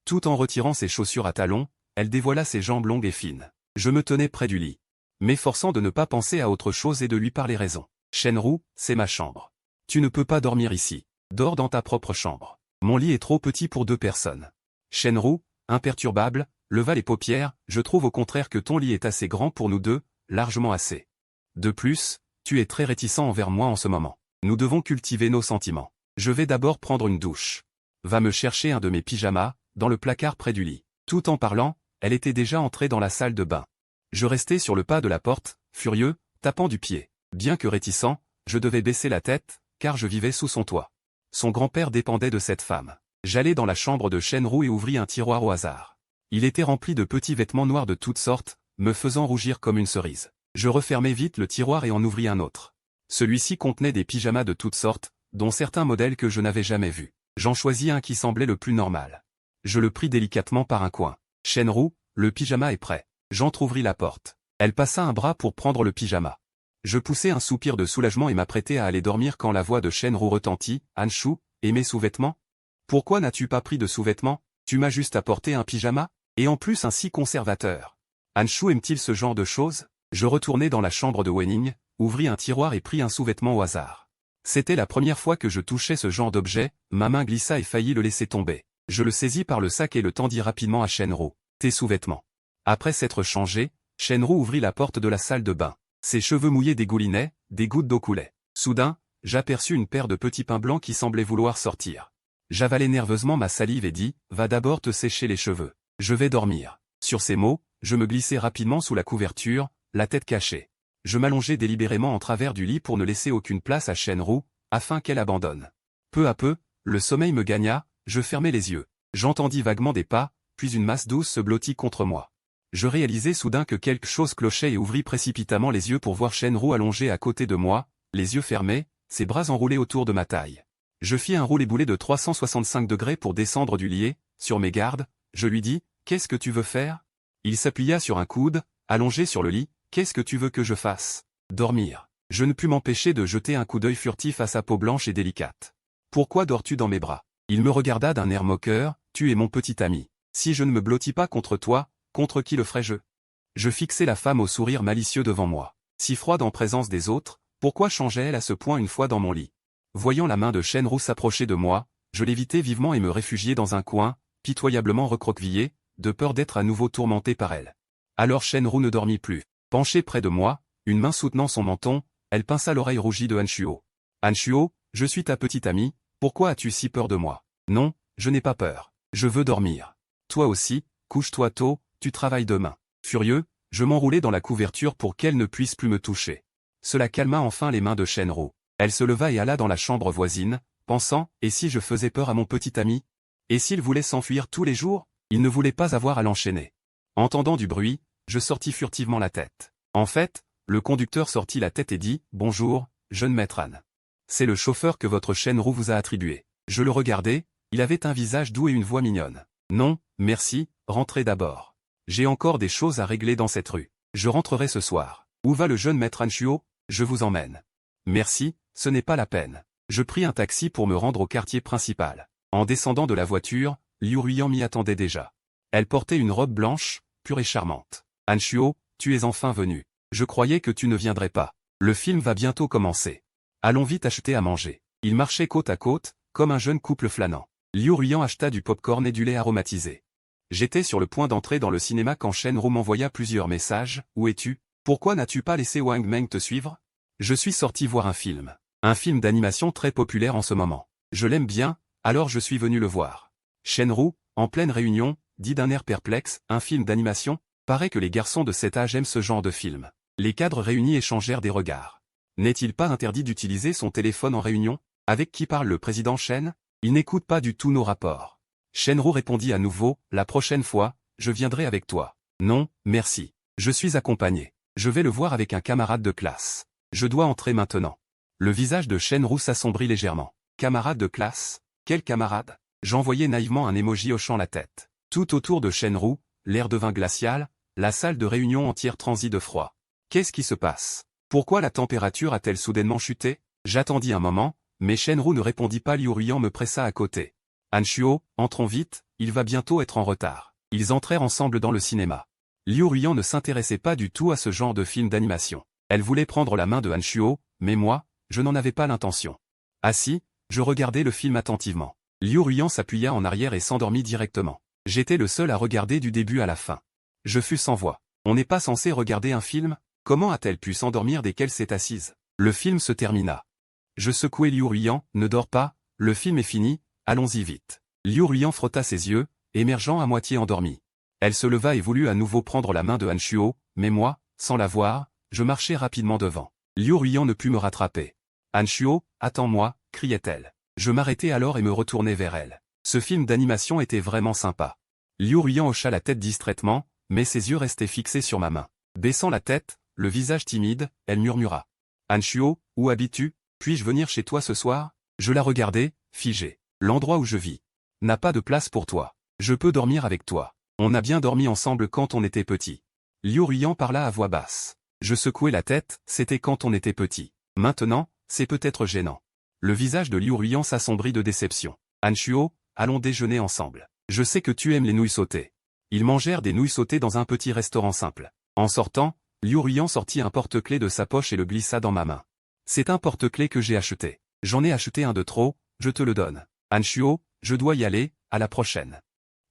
Tout en retirant ses chaussures à talons, elle dévoila ses jambes longues et fines. Je me tenais près du lit, m'efforçant de ne pas penser à autre chose et de lui parler raison. Shenru, c'est ma chambre. Tu ne peux pas dormir ici. Dors dans ta propre chambre. Mon lit est trop petit pour 2 personnes. Shenru, imperturbable, leva les paupières, je trouve au contraire que ton lit est assez grand pour nous deux, largement assez. De plus, tu es très réticent envers moi en ce moment. Nous devons cultiver nos sentiments. Je vais d'abord prendre une douche. Va me chercher un de mes pyjamas, dans le placard près du lit. Tout en parlant, elle était déjà entrée dans la salle de bain. Je restais sur le pas de la porte, furieux, tapant du pied. Bien que réticent, je devais baisser la tête, car je vivais sous son toit. Son grand-père dépendait de cette femme. J'allai dans la chambre de Shenru et ouvris un tiroir au hasard. Il était rempli de petits vêtements noirs de toutes sortes, me faisant rougir comme une cerise. Je refermai vite le tiroir et en ouvris un autre. Celui-ci contenait des pyjamas de toutes sortes, dont certains modèles que je n'avais jamais vus. J'en choisis un qui semblait le plus normal. Je le pris délicatement par un coin. Shenru, le pyjama est prêt. J'entr'ouvris la porte. Elle passa un bras pour prendre le pyjama. Je poussai un soupir de soulagement et m'apprêtai à aller dormir quand la voix de Shenru retentit, « Hanshu, et mes sous-vêtements? Pourquoi n'as-tu pas pris de sous-vêtements? Tu m'as juste apporté un pyjama? Et en plus un si conservateur. Hanshu aime-t-il ce genre de choses? » Je retournai dans la chambre de Wenning, ouvris un tiroir et pris un sous-vêtement au hasard. C'était la première fois que je touchais ce genre d'objet, ma main glissa et faillit le laisser tomber. Je le saisis par le sac et le tendis rapidement à Shenru. « Tes sous-vêtements. » Après s'être changé, Shenru ouvrit la porte de la salle de bain. Ses cheveux mouillés dégoulinaient, des gouttes d'eau coulaient. Soudain, j'aperçus une paire de petits pains blancs qui semblaient vouloir sortir. J'avalai nerveusement ma salive et dis, « Va d'abord te sécher les cheveux. Je vais dormir. » Sur ces mots, je me glissai rapidement sous la couverture, la tête cachée. Je m'allongeai délibérément en travers du lit pour ne laisser aucune place à Shenru, afin qu'elle abandonne. Peu à peu, le sommeil me gagna, je fermai les yeux. J'entendis vaguement des pas, puis une masse douce se blottit contre moi. Je réalisai soudain que quelque chose clochait et ouvris précipitamment les yeux pour voir Shenru allongé à côté de moi, les yeux fermés, ses bras enroulés autour de ma taille. Je fis un roulé-boulé de 365 degrés pour descendre du lit et, sur mes gardes, je lui dis, « Qu'est-ce que tu veux faire ?» Il s'appuya sur un coude, allongé sur le lit, « Qu'est-ce que tu veux que je fasse ?»« Dormir. » Je ne pus m'empêcher de jeter un coup d'œil furtif à sa peau blanche et délicate. « Pourquoi dors-tu dans mes bras ?» Il me regarda d'un air moqueur, « Tu es mon petit ami. Si je ne me blottis pas contre toi, contre qui le ferais-je » Je fixai la femme au sourire malicieux devant moi. Si froide en présence des autres, pourquoi changeait-elle à ce point une fois dans mon lit? Voyant la main de Shenru s'approcher de moi, je l'évitai vivement et me réfugiai dans un coin, pitoyablement recroquevillé, de peur d'être à nouveau tourmenté par elle. Alors Shenru ne dormit plus. Penchée près de moi, une main soutenant son menton, elle pinça l'oreille rougie de Hanshuo. « Hanshuo, je suis ta petite amie, pourquoi as-tu si peur de moi? » « Non, je n'ai pas peur. Je veux dormir. Toi aussi, couche-toi tôt, tu travailles demain. » Furieux, je m'enroulai dans la couverture pour qu'elle ne puisse plus me toucher. Cela calma enfin les mains de Shenru. Elle se leva et alla dans la chambre voisine, pensant, et si je faisais peur à mon petit ami? Et s'il voulait s'enfuir tous les jours? Il ne voulait pas avoir à l'enchaîner. Entendant du bruit, je sortis furtivement la tête. En fait, le conducteur sortit la tête et dit, « Bonjour, jeune maître Anne. C'est le chauffeur que votre Shenru vous a attribué. » Je le regardai, il avait un visage doux et une voix mignonne. « Non, merci, rentrez d'abord. J'ai encore des choses à régler dans cette rue. Je rentrerai ce soir. Où va le jeune maître Hanshuo? Je vous emmène. » Merci, ce n'est pas la peine. Je pris un taxi pour me rendre au quartier principal. En descendant de la voiture, Liu Ruiyan m'y attendait déjà. Elle portait une robe blanche, pure et charmante. Han Shuo, tu es enfin venu. Je croyais que tu ne viendrais pas. Le film va bientôt commencer. Allons vite acheter à manger. Ils marchaient côte à côte, comme un jeune couple flânant. Liu Ruiyan acheta du popcorn et du lait aromatisé. J'étais sur le point d'entrer dans le cinéma quand Shenru m'envoya plusieurs messages. Où es-tu? Pourquoi n'as-tu pas laissé Wang Meng te suivre? Je suis sorti voir un film. Un film d'animation très populaire en ce moment. Je l'aime bien, alors je suis venu le voir. Shenru, en pleine réunion, dit d'un air perplexe, un film d'animation? Paraît que les garçons de cet âge aiment ce genre de film. Les cadres réunis échangèrent des regards. N'est-il pas interdit d'utiliser son téléphone en réunion? Avec qui parle le président Shen? Il n'écoute pas du tout nos rapports. Shenru répondit à nouveau, la prochaine fois, je viendrai avec toi. Non, merci. Je suis accompagné. Je vais le voir avec un camarade de classe. Je dois entrer maintenant. Le visage de Shenru s'assombrit légèrement. Camarade de classe? Quel camarade? J'envoyai naïvement un emoji hochant la tête. Tout autour de Shenru, l'air devint glacial, la salle de réunion entière transit de froid. Qu'est-ce qui se passe? Pourquoi la température a-t-elle soudainement chuté? J'attendis un moment, mais Shenru ne répondit pas. Liu Ruiyan me pressa à côté. Han Shuo, entrons vite, il va bientôt être en retard. Ils entrèrent ensemble dans le cinéma. Liu Ruiyan ne s'intéressait pas du tout à ce genre de film d'animation. Elle voulait prendre la main de Han Shuo, mais moi, je n'en avais pas l'intention. Assis, je regardais le film attentivement. Liu Ruiyan s'appuya en arrière et s'endormit directement. J'étais le seul à regarder du début à la fin. Je fus sans voix. On n'est pas censé regarder un film? Comment a-t-elle pu s'endormir dès qu'elle s'est assise? Le film se termina. Je secouai Liu Ruiyan, ne dors pas, le film est fini, allons-y vite. Liu Ruiyan frotta ses yeux, émergeant à moitié endormi. Elle se leva et voulut à nouveau prendre la main de Han Shuo, mais moi, sans la voir, je marchai rapidement devant. Liu Ruiyan ne put me rattraper. Han Shuo, attends-moi, criait-elle. Je m'arrêtai alors et me retournai vers elle. Ce film d'animation était vraiment sympa. Liu Ruiyan hocha la tête distraitement, mais ses yeux restaient fixés sur ma main. Baissant la tête, le visage timide, elle murmura. Han Shuo, où habites-tu? Puis-je venir chez toi ce soir? Je la regardai, figée. L'endroit où je vis n'a pas de place pour toi. Je peux dormir avec toi. On a bien dormi ensemble quand on était petit. Liu Ruiyan parla à voix basse. Je secouai la tête, c'était quand on était petit. Maintenant, c'est peut-être gênant. Le visage de Liu Ruiyan s'assombrit de déception. Han Shuo, allons déjeuner ensemble. Je sais que tu aimes les nouilles sautées. Ils mangèrent des nouilles sautées dans un petit restaurant simple. En sortant, Liu Ruiyan sortit un porte-clés de sa poche et le glissa dans ma main. C'est un porte-clés que j'ai acheté. J'en ai acheté un de trop, je te le donne. Han Shuo, je dois y aller, à la prochaine.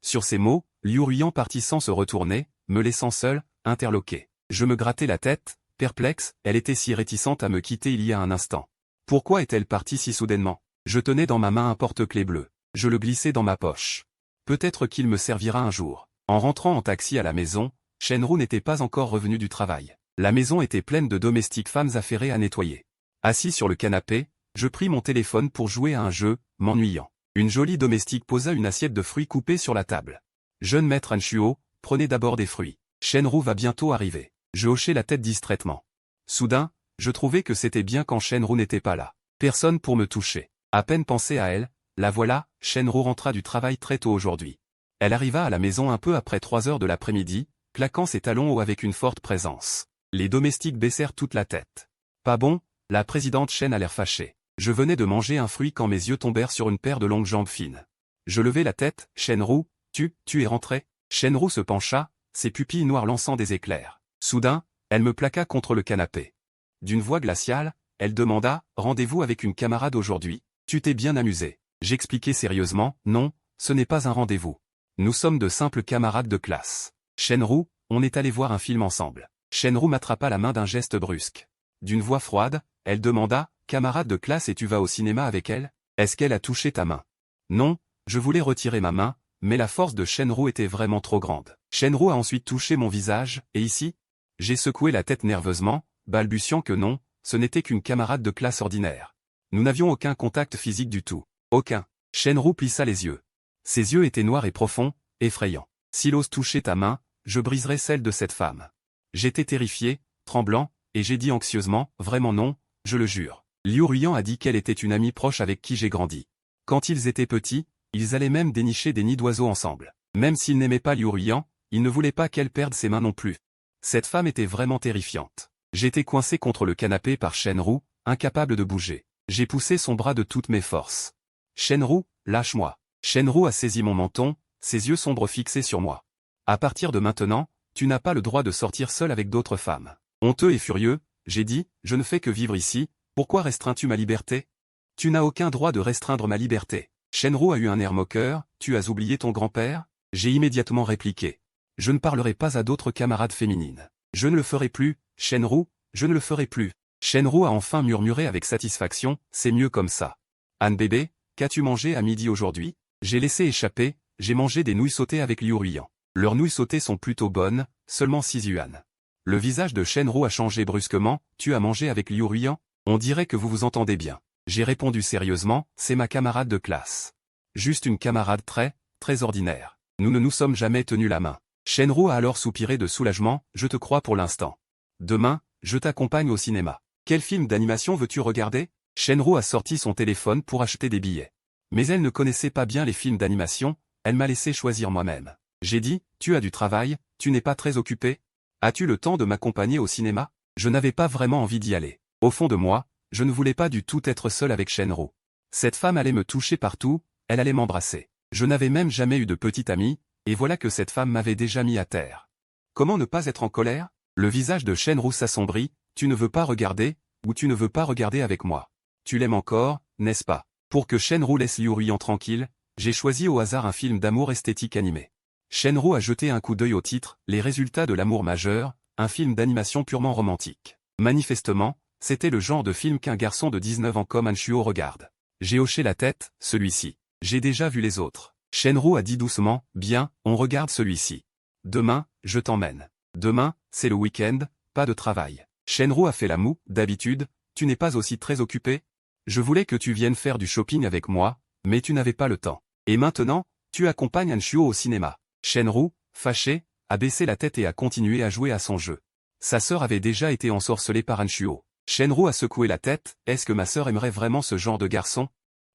Sur ces mots, Liu Ruiyan partit sans se retourner, me laissant seul, interloqué. Je me grattai la tête, perplexe, elle était si réticente à me quitter il y a un instant. Pourquoi est-elle partie si soudainement? Je tenais dans ma main un porte-clés bleu. Je le glissai dans ma poche. Peut-être qu'il me servira un jour. En rentrant en taxi à la maison, Shenru n'était pas encore revenu du travail. La maison était pleine de domestiques femmes affairées à nettoyer. Assis sur le canapé, je pris mon téléphone pour jouer à un jeu, m'ennuyant. Une jolie domestique posa une assiette de fruits coupés sur la table. Jeune maître Han Shuo, prenez d'abord des fruits. Shenru va bientôt arriver. Je hochai la tête distraitement. Soudain, je trouvais que c'était bien quand Shenru n'était pas là. Personne pour me toucher. À peine penser à elle, la voilà, Shenru rentra du travail très tôt aujourd'hui. Elle arriva à la maison un peu après 3 heures de l'après-midi, claquant ses talons hauts avec une forte présence. Les domestiques baissèrent toute la tête. Pas bon, la présidente Shen a l'air fâchée. Je venais de manger un fruit quand mes yeux tombèrent sur une paire de longues jambes fines. Je levai la tête, Shenru, tu es rentré? Shenru se pencha, ses pupilles noires lançant des éclairs. Soudain, elle me plaqua contre le canapé. D'une voix glaciale, elle demanda, rendez-vous avec une camarade aujourd'hui? Tu t'es bien amusé. J'expliquai sérieusement, non, ce n'est pas un rendez-vous. Nous sommes de simples camarades de classe. Shenru, on est allé voir un film ensemble. Shenru m'attrapa la main d'un geste brusque. D'une voix froide, elle demanda, camarade de classe et tu vas au cinéma avec elle? Est-ce qu'elle a touché ta main? Non, je voulais retirer ma main, mais la force de Shenru était vraiment trop grande. Shenru a ensuite touché mon visage, et ici? J'ai secoué la tête nerveusement, balbutiant que non, ce n'était qu'une camarade de classe ordinaire. Nous n'avions aucun contact physique du tout. Aucun. Shenru plissa les yeux. Ses yeux étaient noirs et profonds, effrayants. S'il ose toucher ta main, je briserai celle de cette femme. J'étais terrifié, tremblant, et j'ai dit anxieusement, vraiment non, je le jure. Liu Ruiyan a dit qu'elle était une amie proche avec qui j'ai grandi. Quand ils étaient petits, ils allaient même dénicher des nids d'oiseaux ensemble. Même s'ils n'aimaient pas Liu Ruiyan, ils ne voulaient pas qu'elle perde ses mains non plus. Cette femme était vraiment terrifiante. J'étais coincé contre le canapé par Shenru, incapable de bouger. J'ai poussé son bras de toutes mes forces. Shenru, lâche-moi. Shenru a saisi mon menton, ses yeux sombres fixés sur moi. À partir de maintenant, tu n'as pas le droit de sortir seul avec d'autres femmes. Honteux et furieux, j'ai dit, je ne fais que vivre ici, pourquoi restreins-tu ma liberté? Tu n'as aucun droit de restreindre ma liberté. Shenru a eu un air moqueur, tu as oublié ton grand-père? J'ai immédiatement répliqué. Je ne parlerai pas à d'autres camarades féminines. Je ne le ferai plus, Shenru, je ne le ferai plus. Shenru a enfin murmuré avec satisfaction, c'est mieux comme ça. Anne bébé, qu'as-tu mangé à midi aujourd'hui? J'ai laissé échapper, j'ai mangé des nouilles sautées avec Liu Ruiyan. Leurs nouilles sautées sont plutôt bonnes, seulement 6 yuan. Le visage de Shenru a changé brusquement, tu as mangé avec Liu Ruiyan? On dirait que vous vous entendez bien. J'ai répondu sérieusement, c'est ma camarade de classe. Juste une camarade très ordinaire. Nous ne nous sommes jamais tenus la main. Shenru a alors soupiré de soulagement, je te crois pour l'instant. Demain, je t'accompagne au cinéma. Quel film d'animation veux-tu regarder? Shenru a sorti son téléphone pour acheter des billets. Mais elle ne connaissait pas bien les films d'animation, elle m'a laissé choisir moi-même. J'ai dit, tu as du travail, tu n'es pas très occupé? As-tu le temps de m'accompagner au cinéma? Je n'avais pas vraiment envie d'y aller. Au fond de moi, je ne voulais pas du tout être seul avec Shenru. Cette femme allait me toucher partout, elle allait m'embrasser. Je n'avais même jamais eu de petite amie, et voilà que cette femme m'avait déjà mis à terre. Comment ne pas être en colère? Le visage de Shenru s'assombrit, tu ne veux pas regarder, ou tu ne veux pas regarder avec moi. Tu l'aimes encore, n'est-ce pas? Pour que Shenru laisse Liu Ruiyan tranquille, j'ai choisi au hasard un film d'amour esthétique animé. Shenru a jeté un coup d'œil au titre, Les résultats de l'amour majeur, un film d'animation purement romantique. Manifestement, c'était le genre de film qu'un garçon de 19 ans comme Anshuo regarde. J'ai hoché la tête, celui-ci. J'ai déjà vu les autres. Shenru a dit doucement, bien, on regarde celui-ci. Demain, je t'emmène. Demain, c'est le week-end, pas de travail. Shenru a fait la moue, d'habitude, tu n'es pas aussi très occupé? Je voulais que tu viennes faire du shopping avec moi, mais tu n'avais pas le temps. Et maintenant, tu accompagnes Anshuo au cinéma. Shenru, fâché, a baissé la tête et a continué à jouer à son jeu. Sa sœur avait déjà été ensorcelée par Anshuo. Shenru a secoué la tête, est-ce que ma sœur aimerait vraiment ce genre de garçon?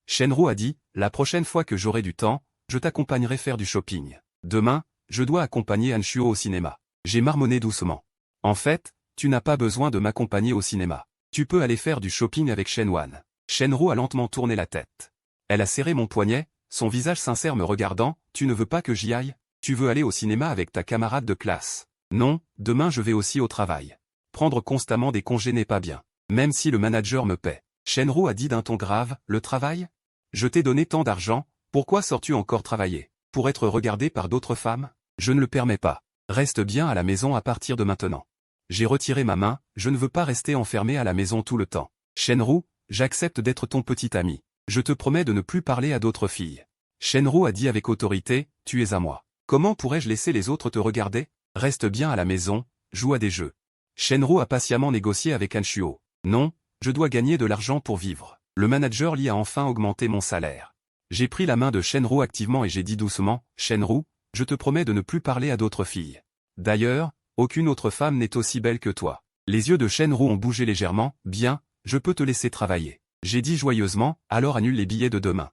Shenru a dit, la prochaine fois que j'aurai du temps, je t'accompagnerai faire du shopping. Demain, je dois accompagner Anshuo au cinéma. J'ai marmonné doucement. En fait, tu n'as pas besoin de m'accompagner au cinéma. Tu peux aller faire du shopping avec Shenwan. Shenru a lentement tourné la tête. Elle a serré mon poignet, son visage sincère me regardant, tu ne veux pas que j'y aille? Tu veux aller au cinéma avec ta camarade de classe? Non, demain je vais aussi au travail. Prendre constamment des congés n'est pas bien. Même si le manager me paie. Shenru a dit d'un ton grave, le travail? Je t'ai donné tant d'argent, pourquoi sors-tu encore travailler? Pour être regardé par d'autres femmes? Je ne le permets pas. Reste bien à la maison à partir de maintenant. J'ai retiré ma main, je ne veux pas rester enfermé à la maison tout le temps. Shenru, j'accepte d'être ton petit ami. Je te promets de ne plus parler à d'autres filles. Shenru a dit avec autorité, tu es à moi. Comment pourrais-je laisser les autres te regarder? Reste bien à la maison, joue à des jeux. Shenru a patiemment négocié avec Anshuo. Non, je dois gagner de l'argent pour vivre. Le manager Li a enfin augmenté mon salaire. J'ai pris la main de Shenru activement et j'ai dit doucement, Shenru, je te promets de ne plus parler à d'autres filles. D'ailleurs, aucune autre femme n'est aussi belle que toi. Les yeux de Shenru ont bougé légèrement, bien, je peux te laisser travailler. J'ai dit joyeusement, alors annule les billets de demain.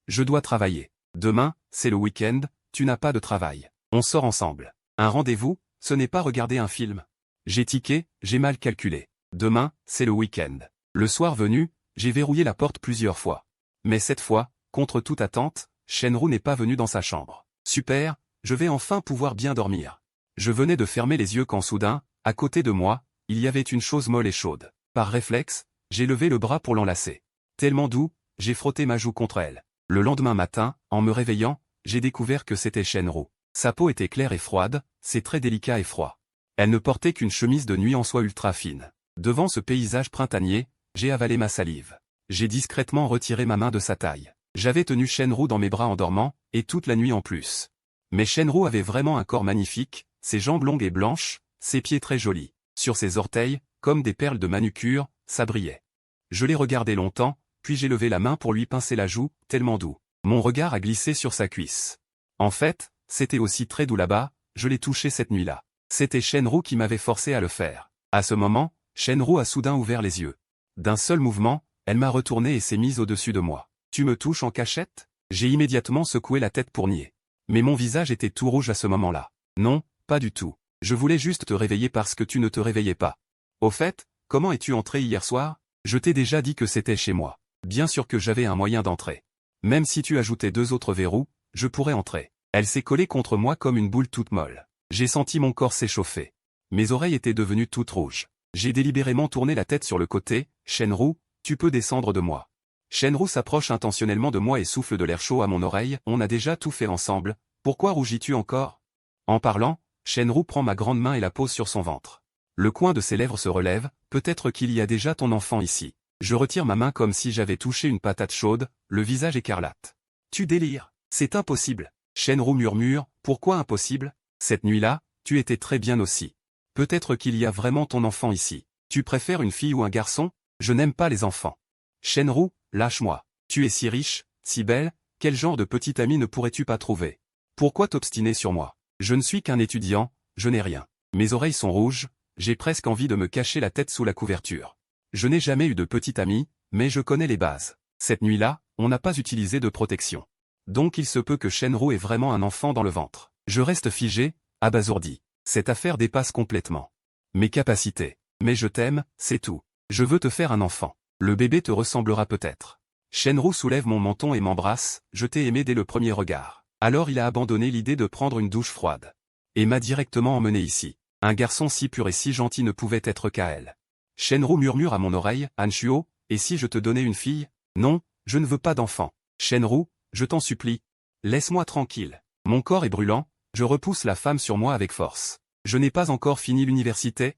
Je dois travailler. Demain, c'est le week-end, tu n'as pas de travail. On sort ensemble. Un rendez-vous, ce n'est pas regarder un film. J'ai tiqué, j'ai mal calculé. Demain, c'est le week-end. Le soir venu, j'ai verrouillé la porte plusieurs fois. Mais cette fois, contre toute attente, Shenru n'est pas venu dans sa chambre. Super, je vais enfin pouvoir bien dormir. Je venais de fermer les yeux quand soudain, à côté de moi, il y avait une chose molle et chaude. Par réflexe, j'ai levé le bras pour l'enlacer. Tellement doux, j'ai frotté ma joue contre elle. Le lendemain matin, en me réveillant, j'ai découvert que c'était Shenru. Sa peau était claire et froide, c'est très délicat et froid. Elle ne portait qu'une chemise de nuit en soie ultra fine. Devant ce paysage printanier, j'ai avalé ma salive. J'ai discrètement retiré ma main de sa taille. J'avais tenu Shenru dans mes bras en dormant, et toute la nuit en plus. Mais Shenru avait vraiment un corps magnifique, ses jambes longues et blanches, ses pieds très jolis. Sur ses orteils, comme des perles de manucure, ça brillait. Je l'ai regardé longtemps, puis j'ai levé la main pour lui pincer la joue, tellement doux. Mon regard a glissé sur sa cuisse. En fait, c'était aussi très doux là-bas, je l'ai touché cette nuit-là. C'était Shenru qui m'avait forcé à le faire. À ce moment, Shenru a soudain ouvert les yeux. D'un seul mouvement, elle m'a retourné et s'est mise au-dessus de moi. Tu me touches en cachette? J'ai immédiatement secoué la tête pour nier. Mais mon visage était tout rouge à ce moment-là. Non, pas du tout. Je voulais juste te réveiller parce que tu ne te réveillais pas. Au fait, comment es-tu entré hier soir? Je t'ai déjà dit que c'était chez moi. Bien sûr que j'avais un moyen d'entrer. Même si tu ajoutais 2 autres verrous, je pourrais entrer. Elle s'est collée contre moi comme une boule toute molle. J'ai senti mon corps s'échauffer. Mes oreilles étaient devenues toutes rouges. J'ai délibérément tourné la tête sur le côté. Shenru, tu peux descendre de moi. Shenru s'approche intentionnellement de moi et souffle de l'air chaud à mon oreille. On a déjà tout fait ensemble. Pourquoi rougis-tu encore? En parlant, Shenru prend ma grande main et la pose sur son ventre. Le coin de ses lèvres se relève. Peut-être qu'il y a déjà ton enfant ici. Je retire ma main comme si j'avais touché une patate chaude, le visage écarlate. Tu délires. C'est impossible. Shenru murmure. Pourquoi impossible? Cette nuit-là, tu étais très bien aussi. Peut-être qu'il y a vraiment ton enfant ici. Tu préfères une fille ou un garçon? Je n'aime pas les enfants. Shenru, lâche-moi. Tu es si riche, si belle, quel genre de petite amie ne pourrais-tu pas trouver? Pourquoi t'obstiner sur moi? Je ne suis qu'un étudiant, je n'ai rien. Mes oreilles sont rouges, j'ai presque envie de me cacher la tête sous la couverture. Je n'ai jamais eu de petite amie, mais je connais les bases. Cette nuit-là, on n'a pas utilisé de protection. Donc il se peut que Shenru ait vraiment un enfant dans le ventre. Je reste figé, abasourdi. Cette affaire dépasse complètement mes capacités. Mais je t'aime, c'est tout. Je veux te faire un enfant. Le bébé te ressemblera peut-être. Shenru soulève mon menton et m'embrasse. Je t'ai aimé dès le premier regard. Alors il a abandonné l'idée de prendre une douche froide. Et m'a directement emmené ici. Un garçon si pur et si gentil ne pouvait être qu'à elle. Shenru murmure à mon oreille. Hanshuo, et si je te donnais une fille? Non, je ne veux pas d'enfant. Shenru, je t'en supplie. Laisse-moi tranquille. Mon corps est brûlant, je repousse la femme sur moi avec force. Je n'ai pas encore fini l'université.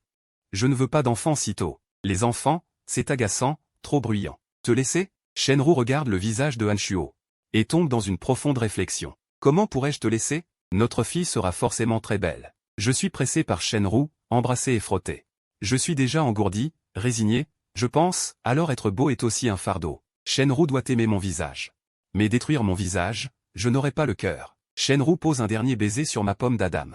Je ne veux pas d'enfants si tôt. Les enfants, c'est agaçant, trop bruyant. Te laisser? Shenru regarde le visage de Hanshuo. Et tombe dans une profonde réflexion. Comment pourrais-je te laisser? Notre fille sera forcément très belle. Je suis pressé par Shenru, embrassé et frotté. Je suis déjà engourdi, résigné, je pense, alors être beau est aussi un fardeau. Shenru doit aimer mon visage. Mais détruire mon visage, je n'aurai pas le cœur. Shenru pose un dernier baiser sur ma pomme d'Adam.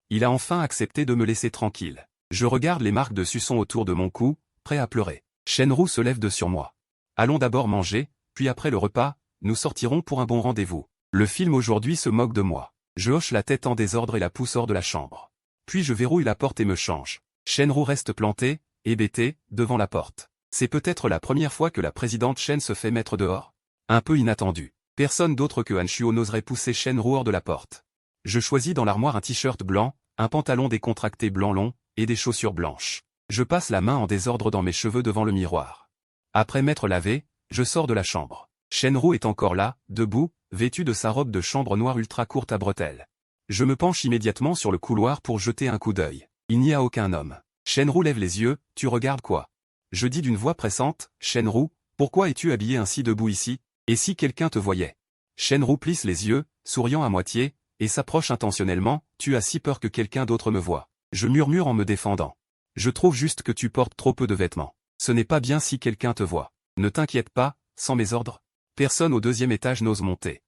Il a enfin accepté de me laisser tranquille. Je regarde les marques de suçon autour de mon cou, prêt à pleurer. Shenru se lève de sur moi. Allons d'abord manger, puis après le repas, nous sortirons pour un bon rendez-vous. Le film aujourd'hui se moque de moi. Je hoche la tête en désordre et la pousse hors de la chambre. Puis je verrouille la porte et me change. Shenru reste planté, hébété, devant la porte. C'est peut-être la première fois que la présidente Shen se fait mettre dehors. Un peu inattendu. Personne d'autre que Hanshuo n'oserait pousser Shenru hors de la porte. Je choisis dans l'armoire un t-shirt blanc, un pantalon décontracté blanc long, et des chaussures blanches. Je passe la main en désordre dans mes cheveux devant le miroir. Après m'être lavé, je sors de la chambre. Shenru est encore là, debout, vêtu de sa robe de chambre noire ultra courte à bretelles. Je me penche immédiatement sur le couloir pour jeter un coup d'œil. Il n'y a aucun homme. Shenru lève les yeux, tu regardes quoi? Je dis d'une voix pressante, Shenru, pourquoi es-tu habillé ainsi debout ici? Et si quelqu'un te voyait? Shenru plisse les yeux, souriant à moitié, et s'approche intentionnellement, tu as si peur que quelqu'un d'autre me voie. Je murmure en me défendant. Je trouve juste que tu portes trop peu de vêtements. Ce n'est pas bien si quelqu'un te voit. Ne t'inquiète pas, sans mes ordres. Personne au deuxième étage n'ose monter.